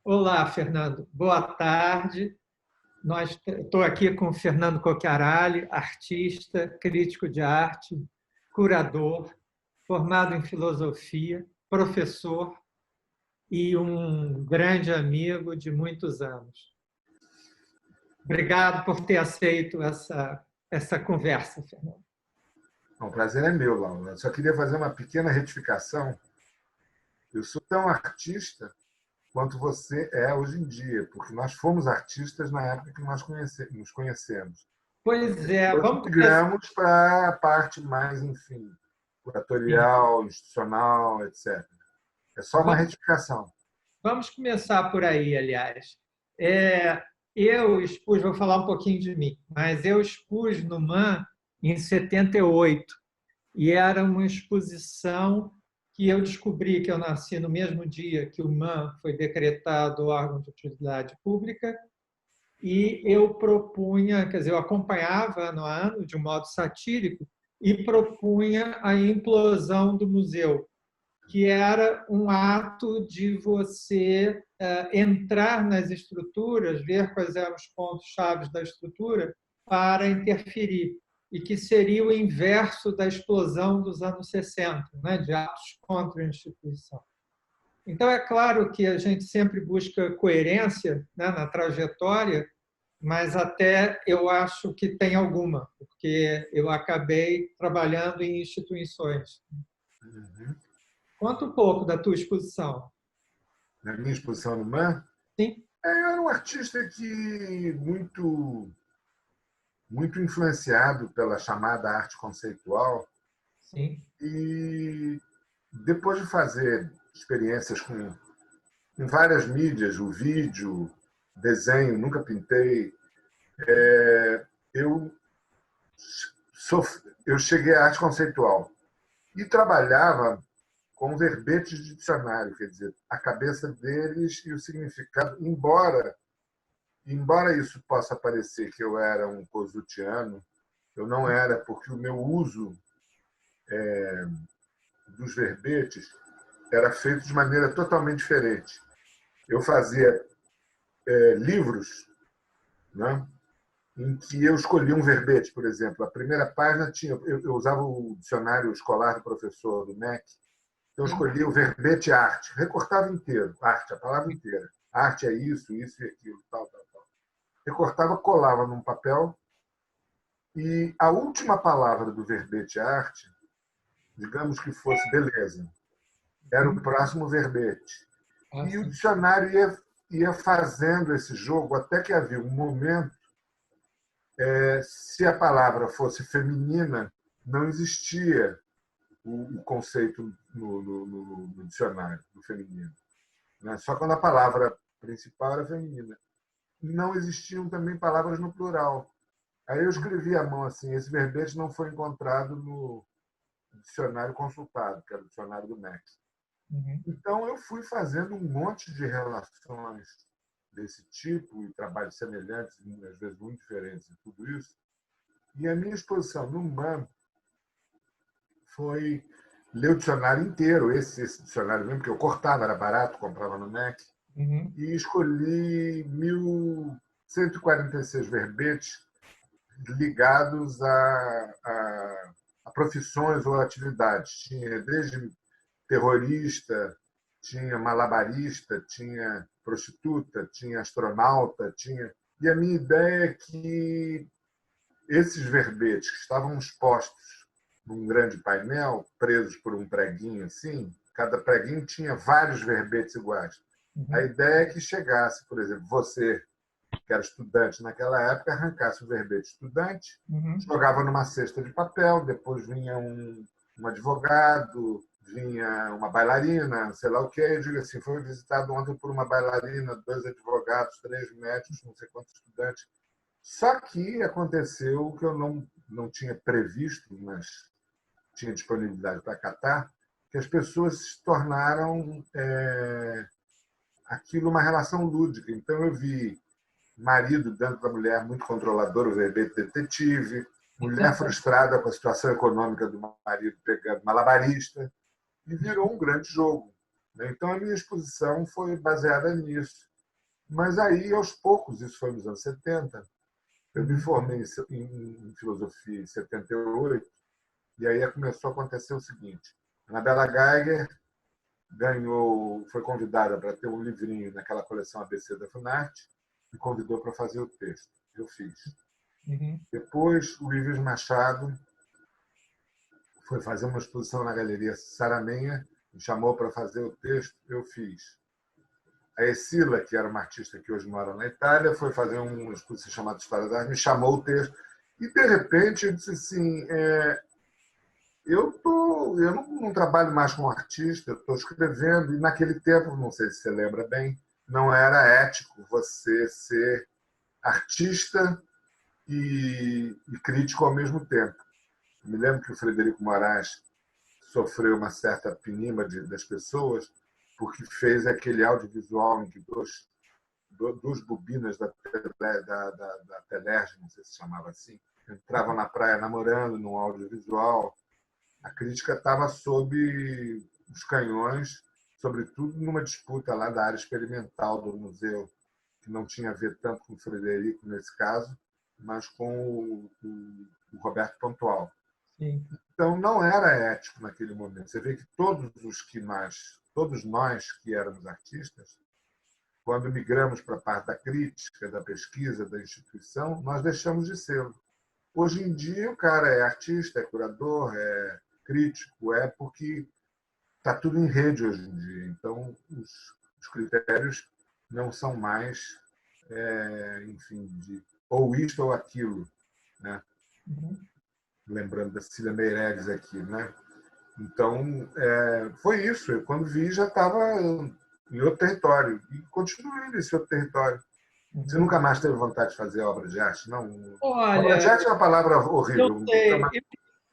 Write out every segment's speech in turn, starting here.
Olá, Fernando. Boa tarde. Estou aqui com o Fernando Cocchiarelli, artista, crítico de arte, curador, formado em filosofia, professor e um grande amigo de muitos anos. Obrigado por ter aceito essa conversa, Fernando. O prazer é meu, Laura. Eu só queria fazer uma pequena retificação. Eu sou tão artista quanto você é hoje em dia, porque nós fomos artistas na época que nós nos conhecemos. Pois é, Nós vamos começar. migramos para a parte mais, enfim, curatorial, institucional, etc. É só uma retificação. Vamos começar por aí, aliás. Eu expus, vou falar um pouquinho de mim, mas eu expus no MAN em 78, e era uma exposição que eu descobri que eu nasci no mesmo dia que o MAN foi decretado órgão de utilidade pública, e eu propunha, quer dizer, eu acompanhava ano a ano, de um modo satírico, e propunha a implosão do museu, que era um ato de você entrar nas estruturas, ver quais eram os pontos-chave da estrutura para interferir, e que seria o inverso da explosão dos anos 60, né, de atos contra a instituição. Então, é claro que a gente sempre busca coerência, né, na trajetória, mas até eu acho que tem alguma, porque eu acabei trabalhando em instituições. Uhum. Conta um pouco da tua exposição. Na minha exposição no MAN, Sim. eu era um artista que muito influenciado pela chamada arte conceitual. Sim. E depois de fazer experiências com várias mídias, o vídeo, desenho, nunca pintei, eu, eu cheguei à arte conceitual e trabalhava com verbetes de dicionário, quer dizer, a cabeça deles e o significado, embora isso possa parecer que eu era um cosutiano, eu não era, porque o meu uso dos verbetes era feito de maneira totalmente diferente. Eu fazia livros, né, em que eu escolhia um verbete, por exemplo. A primeira página tinha, eu usava o dicionário escolar do professor do MEC, então eu escolhia o verbete arte, recortava inteiro, arte, a palavra inteira. Arte é isso, isso e aquilo, tal, tal, tal. Recortava, colava num papel e a última palavra do verbete arte, digamos que fosse beleza, era o próximo verbete. E o dicionário ia fazendo esse jogo até que havia um momento, se a palavra fosse feminina, não existia o conceito no dicionário do feminino. Só quando a palavra principal era feminina. Não existiam também palavras no plural. Aí eu escrevi à mão assim: esse verbete não foi encontrado no dicionário consultado, que era o dicionário do MEC. Uhum. Então, eu fui fazendo um monte de relações desse tipo e trabalhos semelhantes, às vezes muito diferentes, e tudo isso. E a minha exposição no MAN foi ler o dicionário inteiro, esse dicionário mesmo, que eu cortava, era barato, comprava no MEC, e escolhi 1.146 verbetes ligados a profissões ou atividades. Tinha desde terrorista, tinha malabarista, tinha prostituta, tinha astronauta, tinha. E a minha ideia é que esses verbetes que estavam expostos num grande painel, presos por um preguinho assim, cada preguinho tinha vários verbetes iguais. A ideia é que chegasse, por exemplo, você, que era estudante naquela época, arrancasse o verbete estudante, jogava numa cesta de papel, depois vinha um advogado, vinha uma bailarina, sei lá o que, eu digo assim: foi visitado ontem por uma bailarina, 2 advogados, 3 médicos, não sei quantos estudantes. Só que aconteceu que eu não tinha previsto, mas tinha disponibilidade para catar, que as pessoas se tornaram aquilo uma relação lúdica. Então eu vi marido dentro da mulher muito controlador, o verbete detetive, mulher frustrada com a situação econômica do marido pegando malabarista, e virou um grande jogo. Então, a minha exposição foi baseada nisso. Mas aí, aos poucos, isso foi nos anos 70, eu me formei em filosofia em 78, e aí começou a acontecer o seguinte: a Anabela Geiger foi convidada para ter um livrinho naquela coleção ABC da Funarte, me convidou para fazer o texto. Eu fiz. Uhum. Depois, o Ives Machado foi fazer uma exposição na Galeria Saramenha, me chamou para fazer o texto, eu fiz. A Escila, que era uma artista que hoje mora na Itália, foi fazer uma exposição chamada História da Arte, me chamou o texto. E, de repente, eu disse assim, eu não trabalho mais como artista, eu estou escrevendo, e naquele tempo, não sei se você lembra bem, não era ético você ser artista e crítico ao mesmo tempo. Eu me lembro que o Frederico Moraes sofreu uma certa pinima das pessoas porque fez aquele audiovisual em que duas bobinas da Telerge, não sei se chamava assim, entravam na praia namorando num audiovisual. A crítica estava sob os canhões, sobretudo numa disputa lá da área experimental do museu, que não tinha a ver tanto com o Frederico nesse caso, mas com o Roberto Pontual. Sim. Então, não era ético naquele momento. Você vê que todos nós que éramos artistas, quando migramos para a parte da crítica, da pesquisa, da instituição, nós deixamos de ser. Hoje em dia, o cara é artista, é curador, é crítico, porque está tudo em rede hoje em dia. Então, os critérios não são mais, enfim, de ou isto ou aquilo, né? Uhum. Lembrando da Cecília Meirelles aqui, né? Então, foi isso. Eu, quando vi, já estava em outro território. E continuei nesse outro território. Você nunca mais teve vontade de fazer obra de arte? Não? Obra de Olha, arte é uma palavra eu horrível. sei, eu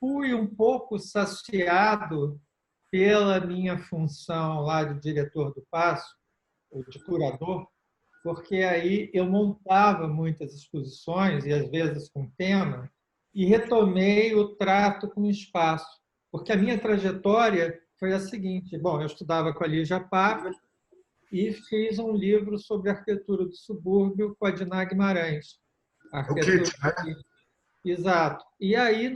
fui um pouco saciado pela minha função lá de diretor do Paço, ou de curador, porque aí eu montava muitas exposições, e às vezes com tema, e retomei o trato com o espaço. Porque a minha trajetória foi a seguinte: bom, eu estudava com a Lígia Pape e fiz um livro sobre arquitetura do subúrbio com a Diná Guimarães. O Arquitetura. kit, né? Exato. E aí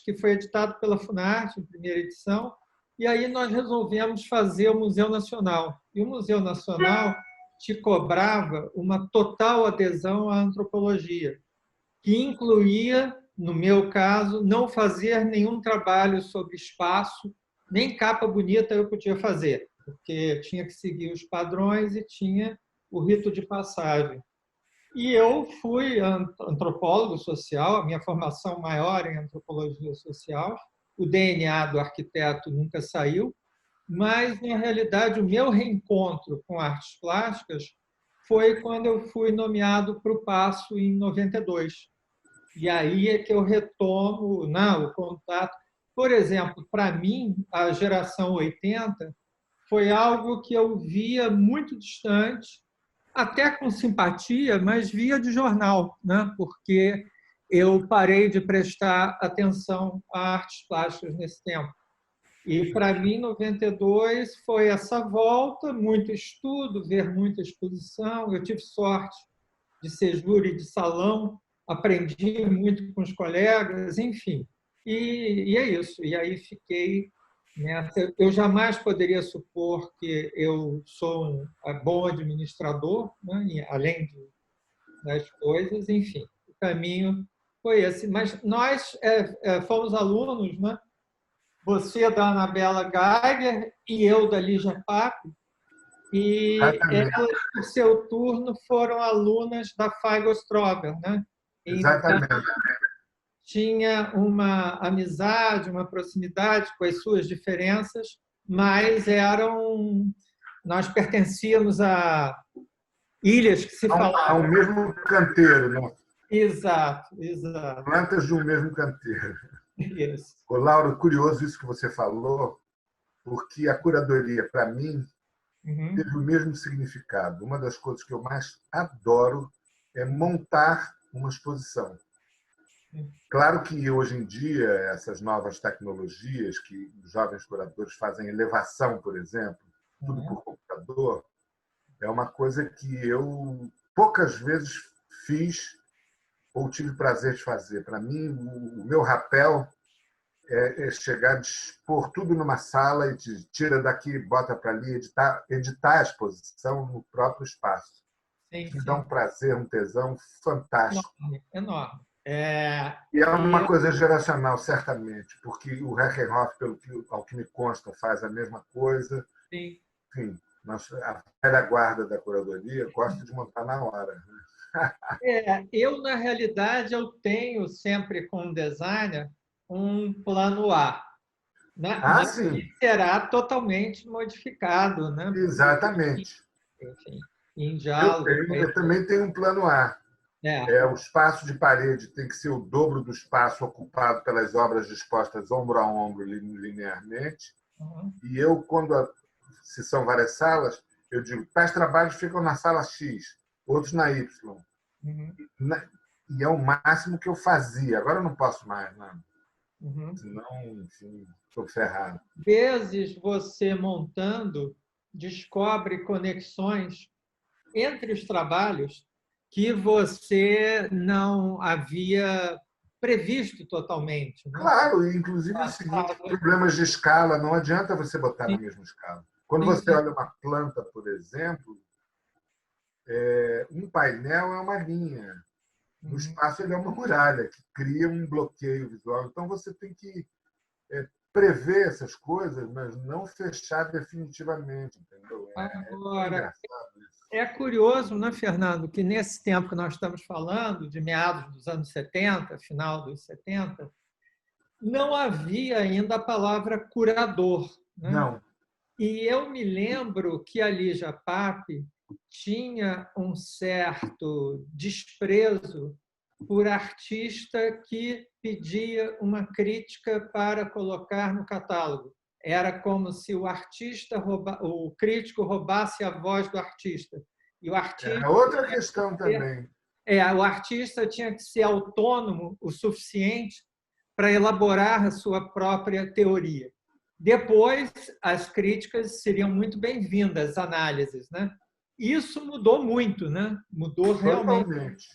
que foi editado pela Funarte, em primeira edição, e aí nós resolvemos fazer o Museu Nacional. E o Museu Nacional te cobrava uma total adesão à antropologia, que incluía, no meu caso, não fazer nenhum trabalho sobre espaço, nem capa bonita eu podia fazer, porque tinha que seguir os padrões e tinha o rito de passagem. E eu fui antropólogo social, a minha formação maior em antropologia social. O DNA do arquiteto nunca saiu, mas, na realidade, o meu reencontro com artes plásticas foi quando eu fui nomeado para o Paço em 92. E aí é que eu retomo, não, o contato. Por exemplo, para mim, a geração 80 foi algo que eu via muito distante, até com simpatia, mas via de jornal, né? Porque eu parei de prestar atenção a artes plásticas nesse tempo. E, para mim, 92 foi essa volta, muito estudo, ver muita exposição. Eu tive sorte de ser júri de salão, aprendi muito com os colegas, enfim. E é isso. E aí fiquei nessa. Eu jamais poderia supor que eu sou um bom administrador, né? Além das coisas, enfim. O caminho foi esse. Mas nós fomos alunos, né? Você da Anabela Geiger e eu da Lígia Pape, e Exatamente. elas, por seu turno, foram alunas da Feigo Strober, né? Então, Exatamente. tinha uma amizade, uma proximidade com as suas diferenças, mas nós pertencíamos a ilhas que se Ao falavam. mesmo canteiro, né? Exato, exato. Plantas de um mesmo canteiro. Isso. Ô, Laura, curioso isso que você falou, porque a curadoria, para mim, Uhum. teve o mesmo significado. Uma das coisas que eu mais adoro é montar uma exposição. Claro que hoje em dia essas novas tecnologias que os jovens curadores fazem elevação, por exemplo, tudo Uhum. por computador, é uma coisa que eu poucas vezes fiz ou tive prazer de fazer. Para mim, o meu rapel é chegar a expor tudo numa sala e tira daqui, bota para ali, editar a exposição no próprio espaço. Sim, Me dá um sim. prazer, um tesão fantástico. Enorme, enorme. E é uma E coisa geracional, certamente, porque o Herrenhoff, ao que me consta, faz a mesma coisa. assim, Enfim, a velha guarda da curadoria gosta de montar na hora. eu, na realidade, eu tenho sempre com o designer um plano A, né? Ah, Mas sim, que será totalmente modificado, né? exatamente. Enfim, em Eu, diálogo tenho, com eu ele. também tenho um plano A. É. O espaço de parede tem que ser o dobro do espaço ocupado pelas obras dispostas ombro a ombro linearmente. Uhum, E eu, se são várias salas, eu digo, tais trabalhos ficam na sala X, outros na Y. uhum, E é o máximo que eu fazia. Agora eu não posso mais, né? uhum. Senão, enfim, estou ferrado. Vezes você montando descobre conexões entre os trabalhos que você não havia previsto totalmente, né? Claro, e inclusive é o seguinte, problemas de escala, não adianta você botar na Sim, mesma escala. Quando sim, você sim. olha uma planta, por exemplo, um painel é uma linha. No Uhum. espaço, ele é uma muralha que cria um bloqueio visual. Então, você tem que prever essas coisas, mas não fechar definitivamente. Entendeu? É tão Agora, engraçado isso. é curioso, né, Fernando, que nesse tempo que nós estamos falando, de meados dos anos 70, final dos 70, não havia ainda a palavra curador, né? Não, E eu me lembro que a Lígia Pape tinha um certo desprezo por artista que pedia uma crítica para colocar no catálogo. Era como se o crítico roubasse a voz do artista. E o é artista, outra questão também. o artista tinha que ser autônomo o suficiente para elaborar a sua própria teoria. Depois, as críticas seriam muito bem-vindas, as análises, né? Isso mudou muito, né? Mudou realmente, Totalmente.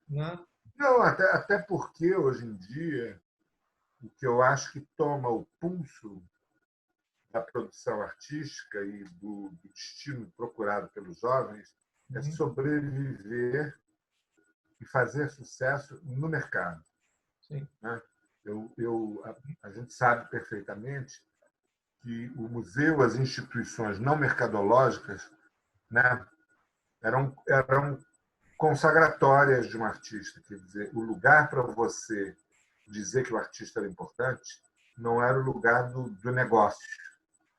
né? Não, até porque, hoje em dia, o que eu acho que toma o pulso da produção artística e do destino procurado pelos jovens é Uhum, sobreviver e fazer sucesso no mercado. sim. Né? A gente sabe perfeitamente que o museu, as instituições não mercadológicas, né, eram consagratórias de um artista. Quer dizer, o lugar para você dizer que o artista era importante não era o lugar do negócio,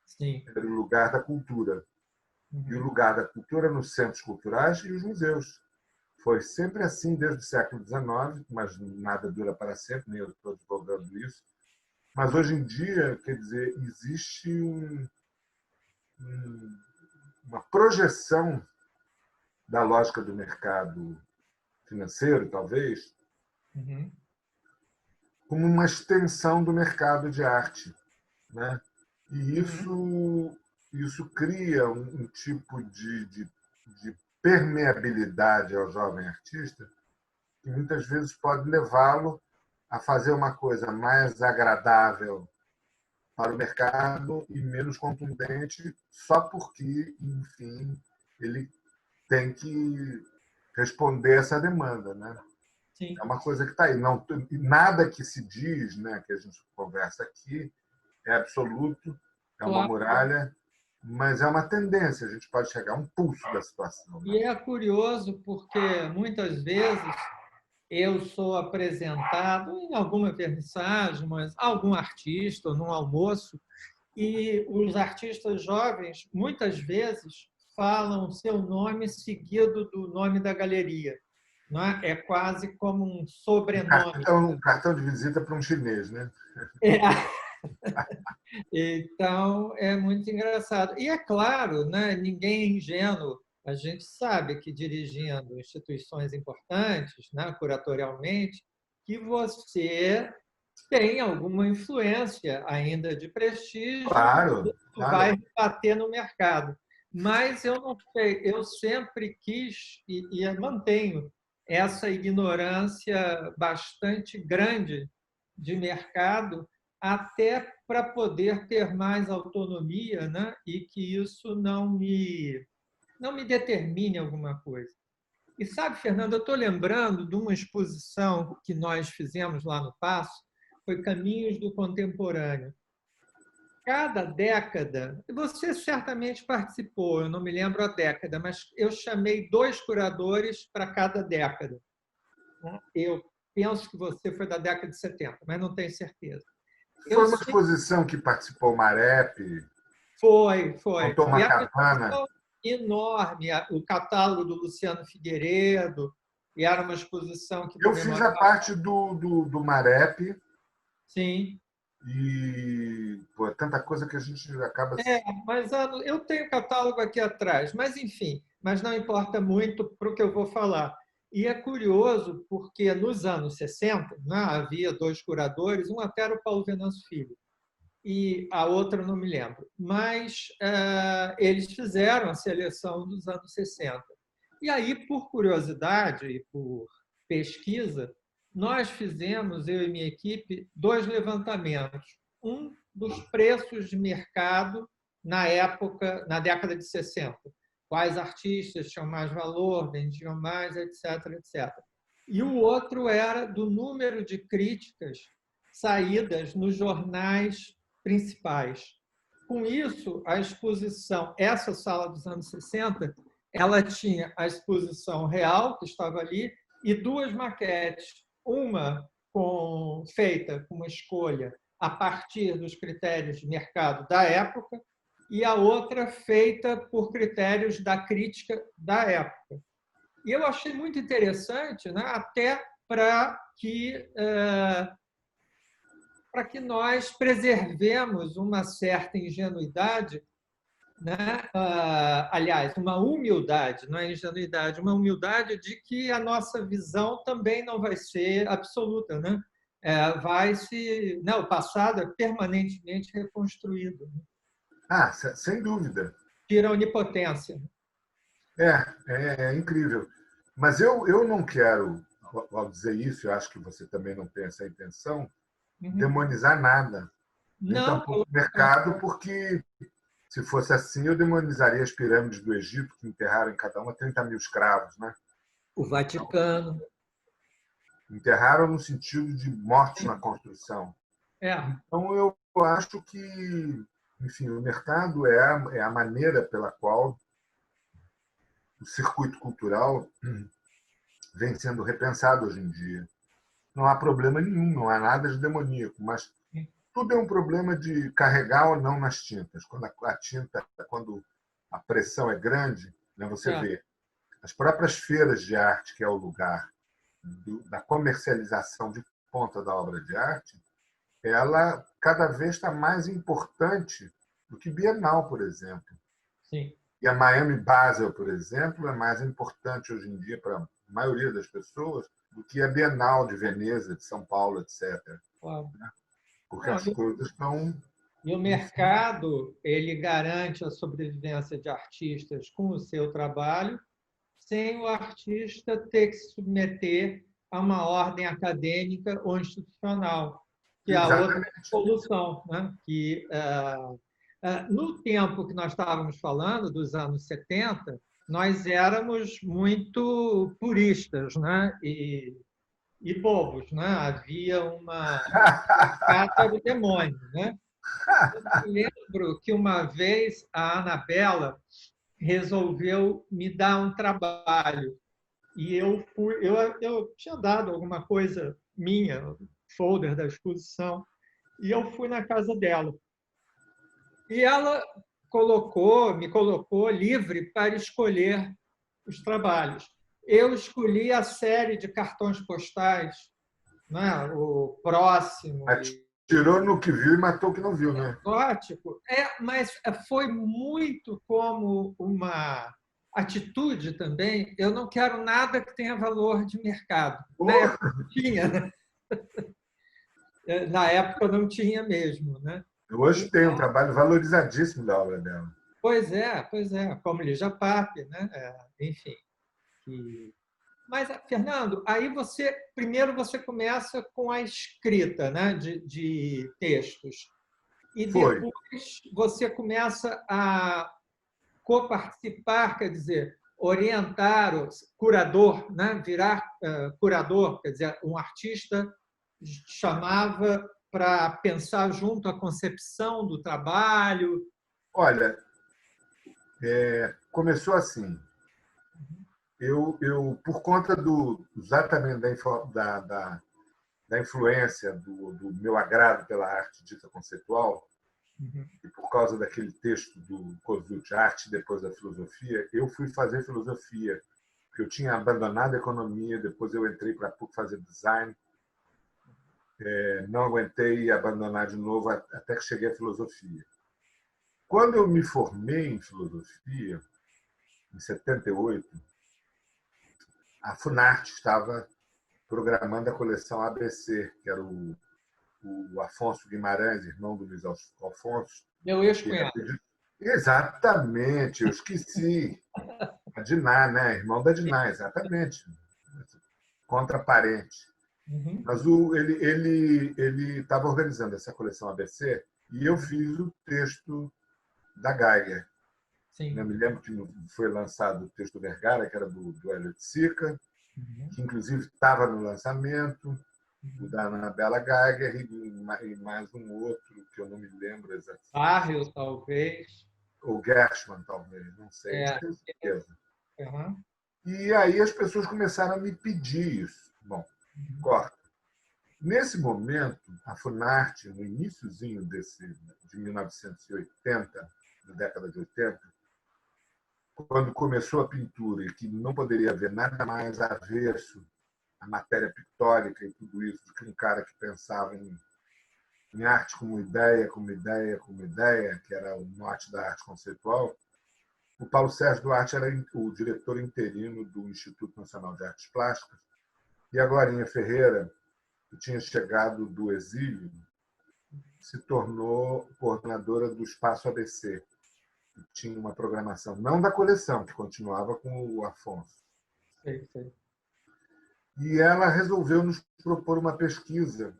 Sim. era o lugar da cultura. E o Uhum. lugar da cultura nos centros culturais e os museus. Foi sempre assim desde o século XIX, mas nada dura para sempre, nem eu estou advogando isso. Mas hoje em dia, quer dizer, existe uma projeção da lógica do mercado financeiro, talvez, Uhum. como uma extensão do mercado de arte. Né? E Uhum. isso cria um tipo de permeabilidade ao jovem artista que muitas vezes pode levá-lo a fazer uma coisa mais agradável para o mercado e menos contundente, só porque, enfim, ele tem que responder essa demanda. Né? É Sim. uma coisa que está aí. Não, nada que se diz, né, que a gente conversa aqui, é absoluto, é uma Claro. muralha, mas é uma tendência. A gente pode chegar a um pulso da situação. Né? E é curioso porque muitas vezes eu sou apresentado em alguma vernissagem, mas algum artista, ou num almoço, e os artistas jovens muitas vezes falam seu nome seguido do nome da galeria, não é? É quase como um sobrenome. Um cartão de visita para um chinês. Né? É. Então, é muito engraçado. E é claro, né, ninguém é ingênuo. A gente sabe que dirigindo instituições importantes, né, curatorialmente, que você tem alguma influência ainda de prestígio, Claro, isso vai claro. bater no mercado. Mas eu não sei, eu sempre quis e mantenho essa ignorância bastante grande de mercado, até para poder ter mais autonomia, né? E que isso não me determine alguma coisa. E sabe, Fernando, eu estou lembrando de uma exposição que nós fizemos lá no Paço, foi Caminhos do Contemporâneo. Cada década, você certamente participou, eu não me lembro a década, mas eu chamei 2 curadores para cada década. Eu penso que você foi da década de 70, mas não tenho certeza. Eu Foi uma sei que exposição que participou o Marep, foi. montou E uma era uma cabana. exposição enorme, o catálogo do Luciano Figueiredo, e era uma exposição que Eu fiz a comemorava. parte do Marep Sim, e pô, tanta coisa que a gente acaba. mas eu tenho catálogo aqui atrás, mas enfim, mas não importa muito para o que eu vou falar. E é curioso porque nos anos 60, né, havia 2 curadores, um até era o Paulo Venâncio Filho, e a outra não me lembro, mas eles fizeram a seleção dos anos 60. E aí, por curiosidade e por pesquisa, nós fizemos, eu e minha equipe, 2 levantamentos. Um dos preços de mercado na época, na década de 60. Quais artistas tinham mais valor, vendiam mais, etc, etc. E o outro era do número de críticas saídas nos jornais principais. Com isso, a exposição, essa sala dos anos 60, ela tinha a exposição real, que estava ali, e 2 maquetes. Uma feita com uma escolha a partir dos critérios de mercado da época, e a outra feita por critérios da crítica da época. E eu achei muito interessante, né, até para que nós preservemos uma certa ingenuidade, né? Aliás, uma humildade, não é ingenuidade, uma humildade de que a nossa visão também não vai ser absoluta, né? O passado é permanentemente reconstruído. Né? Ah, sem dúvida. Tira a onipotência. É incrível. Mas eu não quero, ao dizer isso, eu acho que você também não tem essa intenção, Uhum. demonizar nada, nem Não, tampouco o mercado, porque se fosse assim, eu demonizaria as pirâmides do Egito, que enterraram em cada uma 30 mil escravos. Né? o Vaticano. Enterraram no sentido de morte na construção. É, Então, eu acho que, enfim, o mercado é a maneira pela qual o circuito cultural vem sendo repensado hoje em dia. Não há problema nenhum, não há nada de demoníaco, mas tudo é um problema de carregar ou não nas tintas. Quando a tinta, quando a pressão é grande, né, você é, vê as próprias feiras de arte, que é o lugar da comercialização de ponta da obra de arte, ela cada vez está mais importante do que Bienal, por exemplo. sim. E a Miami Basel, por exemplo, é mais importante hoje em dia para a maioria das pessoas do que a Bienal de Veneza, de São Paulo, etc. Claro. Porque Não, as coisas estão. e o mercado ele garante a sobrevivência de artistas com o seu trabalho, sem o artista ter que se submeter a uma ordem acadêmica ou institucional, que é a outra Exatamente. solução, né? No tempo que nós estávamos falando, dos anos 70, nós éramos muito puristas, né? E bobos, né? Havia uma cata do demônio, né? Eu me lembro que uma vez a Anabela resolveu me dar um trabalho e eu tinha dado alguma coisa minha, folder da exposição, e eu fui na casa dela. E ela me colocou livre para escolher os trabalhos. Eu escolhi a série de cartões postais, né? O Próximo e Atirou no que viu e matou o que não viu, né? gótico, mas foi muito como uma atitude também. Eu não quero nada que tenha valor de mercado. Na Oh, época não tinha, né? Na época não tinha mesmo, né? hoje tem um trabalho valorizadíssimo da obra dela. pois é, como Lígia Pape, né? Enfim. Que... Mas, Fernando, aí primeiro você começa com a escrita, né, de textos, e Foi. depois você começa a coparticipar, quer dizer, orientar o curador, né, virar curador, quer dizer, um artista chamava para pensar junto à concepção do trabalho. Olha, começou assim. Por conta exatamente da influência do meu agrado pela arte dita conceitual, Uhum. e por causa daquele texto do Kosuth, Arte depois da Filosofia, eu fui fazer filosofia, porque eu tinha abandonado a economia, depois eu entrei para fazer design, não aguentei abandonar de novo até que cheguei à filosofia. Quando eu me formei em filosofia, em 78, a Funarte estava programando a coleção ABC, que era o Afonso Guimarães, irmão do Luiz Alfonso. Meu ex-cunhado. Exatamente, eu esqueci. A Diná, né? Irmão da Diná, exatamente. Contraparente. Uhum. Mas ele estava organizando essa coleção ABC e eu fiz o texto da Geiger. Eu Sim. me lembro que foi lançado o texto Vergara, que era do Hélio de Sica, Uhum. que inclusive estava no lançamento, o da Anabela Geiger e mais um outro que eu não me lembro exatamente. Barrio, talvez. Ou Gershman, talvez, não sei, não É. tenho certeza. Uhum. E aí as pessoas começaram a me pedir isso. Bom, corta. Nesse momento, a Funarte, no iníciozinho de 1980, da década de 80, quando começou a pintura e que não poderia haver nada mais avesso à matéria pictórica e tudo isso do que um cara que pensava em arte como ideia, como ideia, como ideia, que era o mote da arte conceitual, o Paulo Sérgio Duarte era o diretor interino do Instituto Nacional de Artes Plásticas e a Glorinha Ferreira, que tinha chegado do exílio, se tornou coordenadora do Espaço ABC, que tinha uma programação, não da coleção, que continuava com o Afonso. Sei, sei. E ela resolveu nos propor uma pesquisa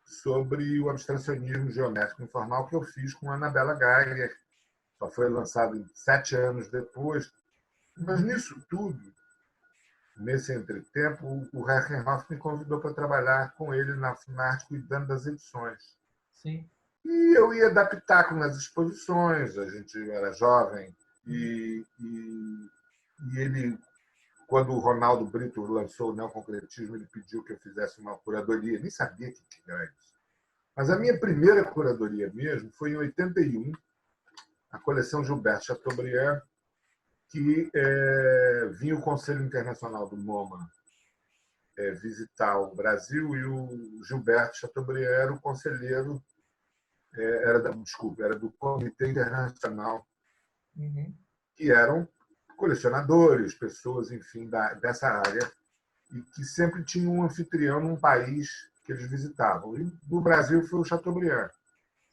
sobre o abstracionismo geométrico informal que eu fiz com a Anabela Geiger. Só foi lançado 7 anos depois. Mas nisso tudo, nesse entretempo, o Herkenhoff me convidou para trabalhar com ele na Funarte, cuidando das edições. Sim. E eu ia dar pitaco nas exposições, a gente era jovem, e ele, quando o Ronaldo Brito lançou o Neoconcretismo, ele pediu que eu fizesse uma curadoria, nem sabia o que era isso. Mas a minha primeira curadoria mesmo foi em 81, a coleção Gilberto Chateaubriand, que vinha o Conselho Internacional do MoMA visitar o Brasil e o Gilberto Chateaubriand era o conselheiro, era do Comitê Internacional, Uhum. que eram colecionadores, pessoas, enfim, dessa área, e que sempre tinham um anfitrião num país que eles visitavam. E no Brasil foi o Chateaubriand.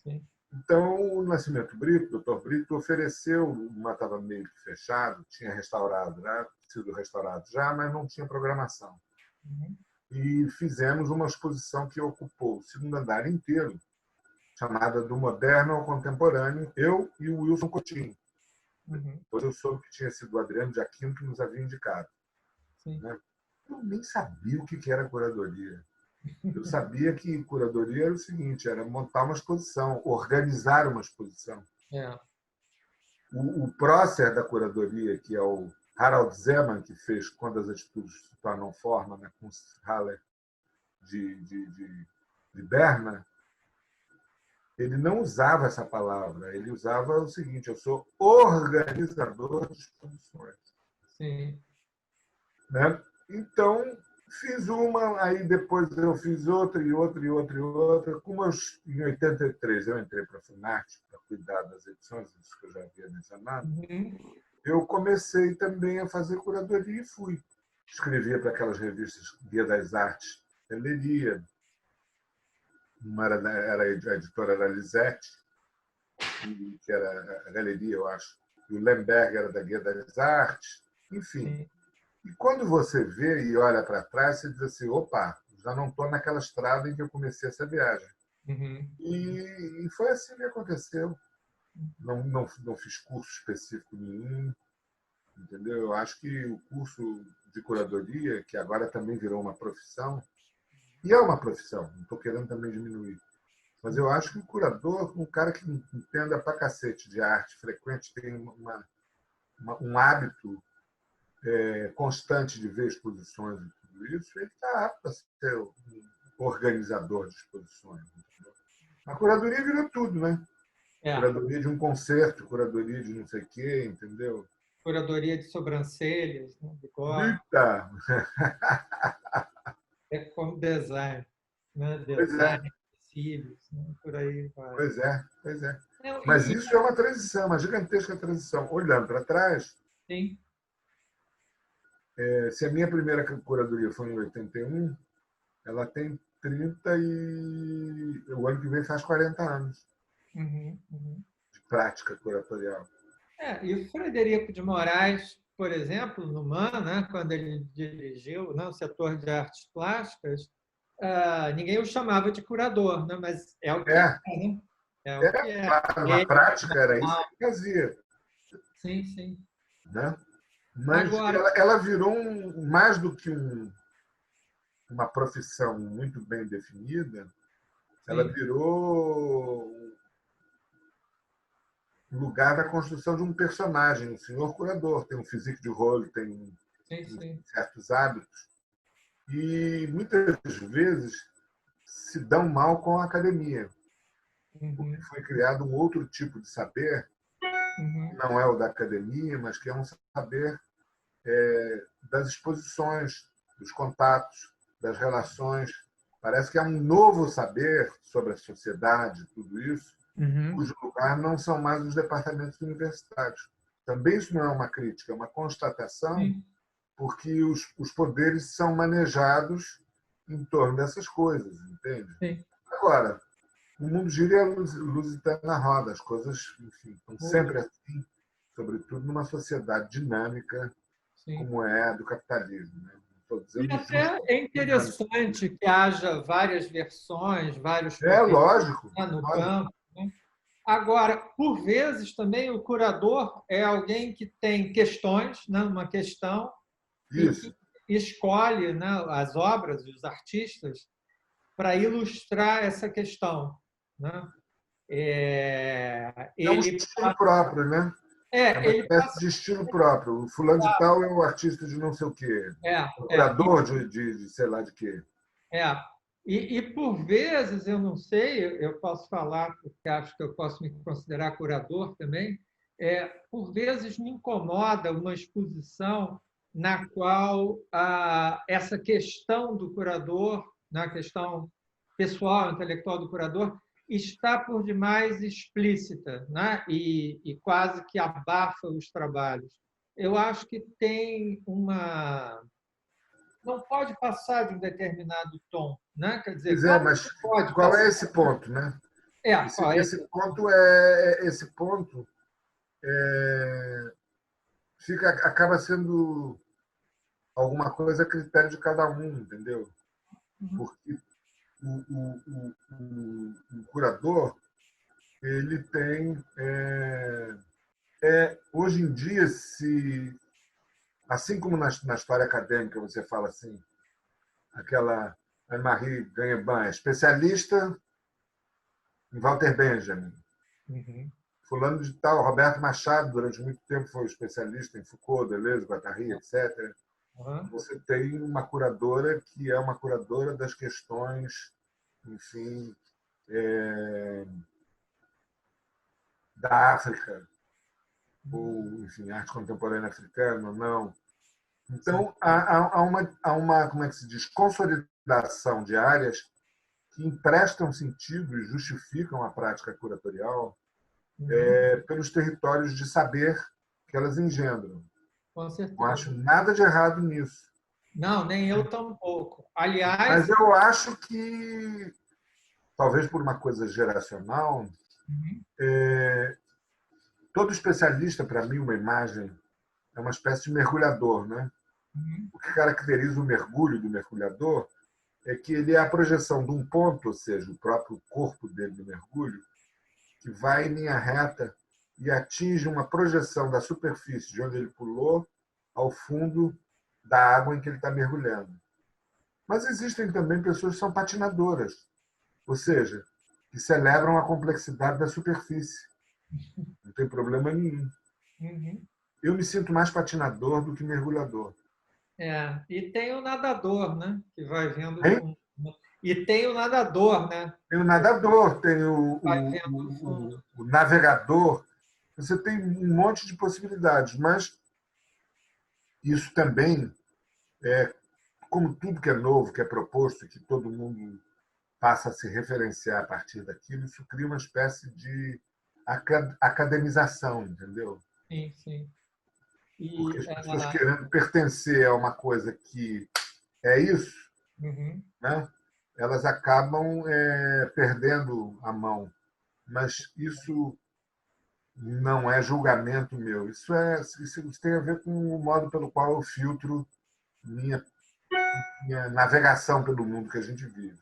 Sim. Então, o Nascimento Brito, o Dr. Brito, ofereceu, uma estava meio que fechado, tinha restaurado, né? Sido restaurado já, mas não tinha programação. Uhum. E fizemos uma exposição que ocupou o segundo andar inteiro, chamada Do Moderno ao Contemporâneo, eu e o Wilson Coutinho. Uhum. Depois eu soube que tinha sido o Adriano de Aquino que nos havia indicado. Sim. Né? Eu nem sabia o que era curadoria. Eu sabia que curadoria era o seguinte, era montar uma exposição, organizar uma exposição. É. O prócer da curadoria, que é o Harald Zeman, que fez Quando as Atitudes se Tornam Forma, na Kunsthalle de Berna, ele não usava essa palavra, ele usava o seguinte: eu sou organizador de exposições. Sim. Né? Então, fiz uma, aí depois eu fiz outra, e outra, e outra, e outra. Como em 83 eu entrei para a Funarte para cuidar das edições, isso que eu já havia mencionado, Uhum. eu comecei também a fazer curadoria e fui. Escrevia para aquelas revistas Guia das Artes, eu leria. Uma era a editora era Lisette, que era a galeria, eu acho, e o Lemberg era da Guia das Artes, enfim. Sim. E quando você vê e olha para trás, você diz assim, opa, já não estou naquela estrada em que eu comecei essa viagem. Uhum. E foi assim que aconteceu. Não fiz curso específico nenhum, entendeu? Eu acho que o curso de curadoria, que agora também virou uma profissão, e é uma profissão, não estou querendo também diminuir, mas eu acho que o curador, um cara que entenda pra cacete de arte, frequente, tem um hábito constante de ver exposições e tudo isso, ele está apto a ser um organizador de exposições. Entendeu? A curadoria virou tudo, né? É, Curadoria de um concerto, curadoria de não sei o quê, entendeu? curadoria de sobrancelhas, né? Bigode, Eita! é como design, né? Pois é, Design, cílios, né? Por aí vai. pois é, pois é. Não, Mas isso é uma transição, uma gigantesca transição. Olhando para trás, sim. se a minha primeira curadoria foi em 81, ela tem 30 e... O ano que vem faz 40 anos Uhum, uhum. de prática curatorial. E o Frederico de Moraes, por exemplo, no MAN, né, quando ele dirigiu, né, o setor de artes plásticas, ninguém o chamava de curador, né, mas é o que É, é, né? É o que é. claro, na Ele, prática era isso que ele fazia. sim, sim. Né? Mas Agora, ela virou mais do que uma profissão muito bem definida, ela sim, virou um lugar da construção de um personagem, um senhor curador, tem um physique de role, sim, tem sim. certos hábitos, e muitas vezes se dão mal com a academia, porque Uhum, foi criado um outro tipo de saber, que uhum, não é o da academia, mas que é um saber das exposições, dos contatos, das relações. Parece que é um novo saber sobre a sociedade, tudo isso, uhum, cujo lugar não são mais os departamentos universitários. Também isso não é uma crítica, é uma constatação, sim, porque os poderes são manejados em torno dessas coisas, entende? sim. Agora, o mundo gira e a luz está na roda, as coisas, enfim, estão Muda, sempre assim, sobretudo numa sociedade dinâmica sim. como é a do capitalismo. Né? Não estou E dizendo até justo, é dinâmico. interessante que haja várias versões, vários É poderes, lógico, né, no lógico. campo, né? Agora, por vezes também o curador é alguém que tem questões, né, uma questão, e Isso. que escolhe, né, as obras e os artistas para ilustrar essa questão, né? É um Ele estilo próprio, né? É uma ele espécie passa de estilo próprio. O fulano de tal é o artista de não sei o quê. é, O é, curador de sei lá de quê. é. Por vezes, eu não sei, eu posso falar, porque acho que eu posso me considerar curador também, por vezes me incomoda uma exposição na qual essa questão do curador, na questão pessoal, intelectual do curador, está por demais explícita, né? E quase que abafa os trabalhos. Eu acho que tem uma não pode passar de um determinado tom, né? Quer dizer, Pois é, claro mas que pode qual é passar. esse ponto, né? Qual é? Esse ponto acaba sendo alguma coisa a critério de cada um, entendeu? Uhum. Porque o curador ele tem hoje em dia se assim como na história acadêmica você fala assim, aquela Anne-Marie Ganheban, especialista em Walter Benjamin. Uhum. Fulano de tal, Roberto Machado, durante muito tempo foi especialista em Foucault, Deleuze, Guattari, etc. Uhum. Você tem uma curadora que é uma curadora das questões, enfim, da África, ou, enfim, arte contemporânea africana ou não. Sim. Então, há uma, como é que se diz, consolidação de áreas que emprestam sentido e justificam a prática curatorial Uhum. pelos territórios de saber que elas engendram. Com Não acho certeza. nada de errado nisso. Não, nem eu tampouco. Aliás, Mas eu acho que, talvez por uma coisa geracional, Uhum. Todo especialista, para mim, uma imagem é uma espécie de mergulhador, né? Uhum. O que caracteriza o mergulho do mergulhador é que ele é a projeção de um ponto, ou seja, o próprio corpo dele do mergulho, que vai em linha reta e atinge uma projeção da superfície de onde ele pulou ao fundo da água em que ele está mergulhando. Mas existem também pessoas que são patinadoras, ou seja, que celebram a complexidade da superfície. Não tem problema nenhum. Uhum. Eu me sinto mais patinador do que mergulhador. E tem o nadador, né? Que vai vendo o Hein? fundo. E tem o nadador, né? Tem o nadador, tem Vai vendo o fundo. o navegador. Você tem um monte de possibilidades, mas isso também, como tudo que é novo, que é proposto, que todo mundo passa a se referenciar a partir daquilo, isso cria uma espécie de academização, entendeu? Sim, sim. Porque E, as pessoas querendo pertencer a uma coisa que é isso, uhum. né? Elas acabam perdendo a mão. Mas isso não é julgamento meu. Isso tem a ver com o modo pelo qual eu filtro minha, minha navegação pelo mundo que a gente vive.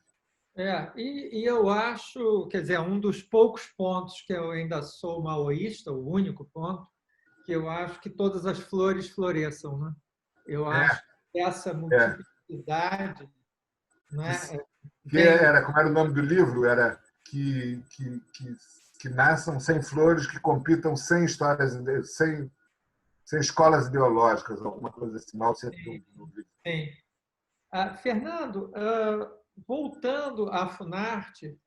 E eu acho, quer dizer, um dos poucos pontos que eu ainda sou maoísta, o único ponto, que eu acho que todas as flores floresçam, né? Eu acho É, que essa é. multiplicidade, né, Que vem do... era, como era o nome do livro? Era que nasçam sem flores, que compitam sem histórias, sem escolas ideológicas, alguma coisa assim, mal sempre no livro. Sim. Fernando, voltando à Funarte,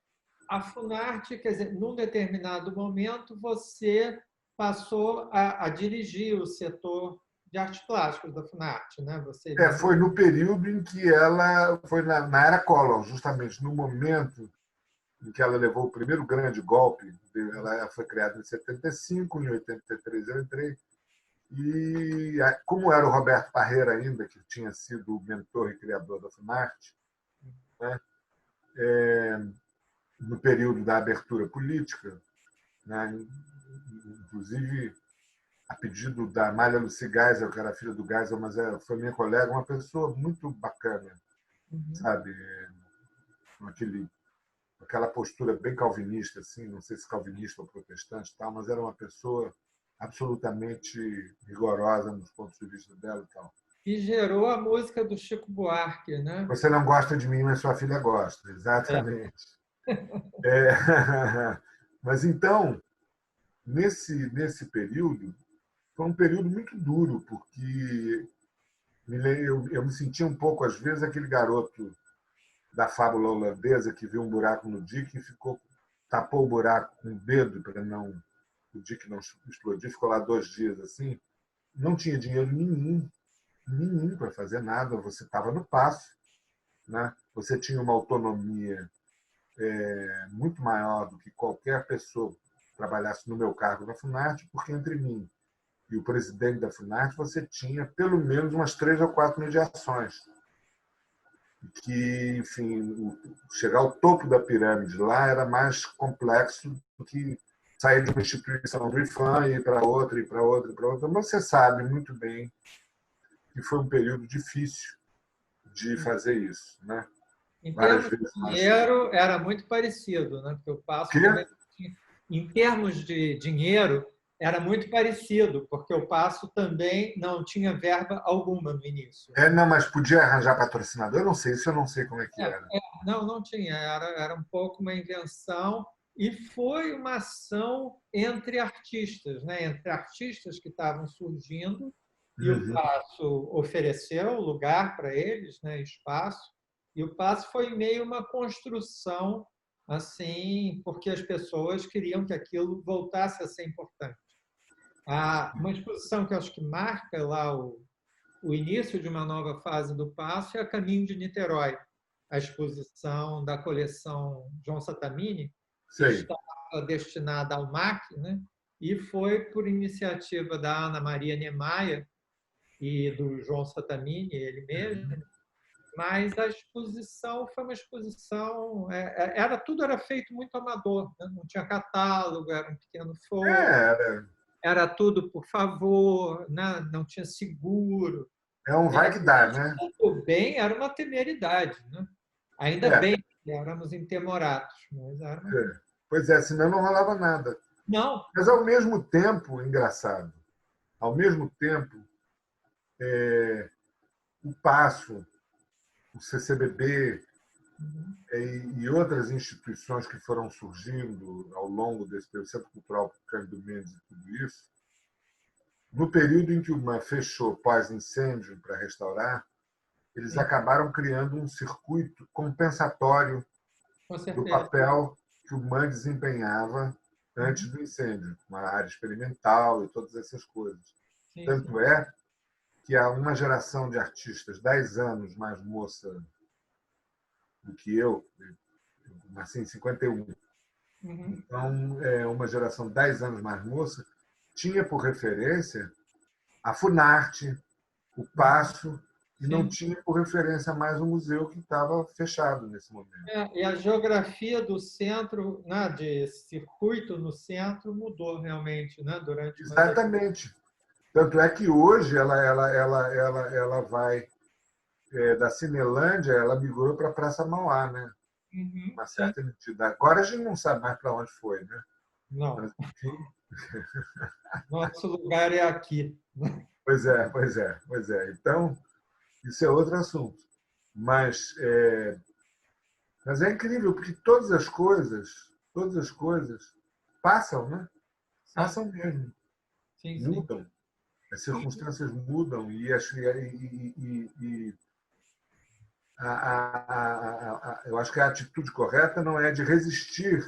a Funarte, quer dizer, num determinado momento, você passou a dirigir o setor de artes plásticas da Funarte, né? Você Foi liderou. no período em que ela foi na era Collor, justamente no momento em que ela levou o primeiro grande golpe. Ela foi criada em 75, em 83 eu entrei. E como era o Roberto Parreira ainda, que tinha sido o mentor e criador da Funarte, né, no período da abertura política, né, inclusive a pedido da Malha Lucy Geisel, que era filha do Geisel, mas foi minha colega, uma pessoa muito bacana, Uhum. sabe? Com aquela postura bem calvinista, assim, não sei se calvinista ou protestante, tal, mas era uma pessoa absolutamente rigorosa nos pontos de vista dela e tal. E gerou a música do Chico Buarque, né? Você não gosta de mim, mas sua filha gosta, É. exatamente. É... Mas então, nesse período, foi um período muito duro, porque eu me sentia um pouco, às vezes, aquele garoto da fábula holandesa que viu um buraco no dique e tapou o buraco com o dedo para não o dique não explodir, ficou lá 2 dias assim. Não tinha dinheiro nenhum para fazer nada, você estava no passo, né? Você tinha uma autonomia muito maior do que qualquer pessoa que trabalhasse no meu cargo na Funarte, porque entre mim e o presidente da Funarte você tinha pelo menos umas 3 ou 4 mediações. Que, enfim, chegar ao topo da pirâmide lá era mais complexo do que sair de uma instituição do IFAM e ir para outra, e para outra, e para outra. Mas você sabe muito bem que foi um período difícil de fazer isso, né? Em Várias termos de vezes nós. dinheiro, era muito parecido, né? Porque o Paço Que? também tinha... Em termos de dinheiro, era muito parecido, porque o Paço também não tinha verba alguma no início. Não, mas podia arranjar patrocinador? Eu não sei, isso eu não sei como é que era. Não, não tinha. Era um pouco uma invenção e foi uma ação entre artistas, né? Entre artistas que estavam surgindo e o Uhum. Paço ofereceu lugar para eles, né? Espaço. E o Paço foi meio uma construção assim, porque as pessoas queriam que aquilo voltasse a ser importante. Uma exposição que eu acho que marca lá o início de uma nova fase do Paço é a Caminho de Niterói, a exposição da coleção João Satamini, que Sei. estava destinada ao MAC, né? E foi por iniciativa da Ana Maria Niemeyer e do João Satamini, ele mesmo, Mas a exposição foi uma exposição, tudo era feito muito amador, né? Não tinha catálogo, era um pequeno folder, era, era tudo por favor, né? Não tinha seguro. é um vai que dá, né? Tudo bem, era uma temeridade, né? Ainda É, bem que éramos intemoratos, mas era uma... pois é, senão não rolava nada. Não. Mas, ao mesmo tempo, engraçado, ao mesmo tempo, o Paço, o CCBB e outras instituições que foram surgindo ao longo desse período, o Centro Cultural Cândido Mendes e tudo isso, no período em que o MAN fechou pós-incêndio para restaurar, eles acabaram criando um circuito compensatório Com do certeza. papel que o MAN desempenhava antes do incêndio, uma área experimental e todas essas coisas. Sim, Tanto sim. é que há uma geração de artistas 10 anos mais moça do que eu nasci em 51. Então, uma geração 10 anos mais moça tinha por referência a Funarte, o Paço, e não Sim. tinha por referência mais o museu que estava fechado nesse momento. E a geografia do centro, né, de circuito no centro, mudou realmente, né, durante uma década. Exatamente. Tanto é que hoje ela vai da Cinelândia, ela migrou para a Praça Mauá, né? Uma Sim. certa entidade. Agora a gente não sabe mais para onde foi, né? Não, Mas, enfim, nosso lugar é aqui. pois é, pois é, pois é. Então, isso é outro assunto. Mas mas é incrível, porque todas as coisas passam, né? Sim, Passam mesmo, sim, sim. mudam. As E, circunstâncias mudam e eu acho que a atitude correta não é de resistir,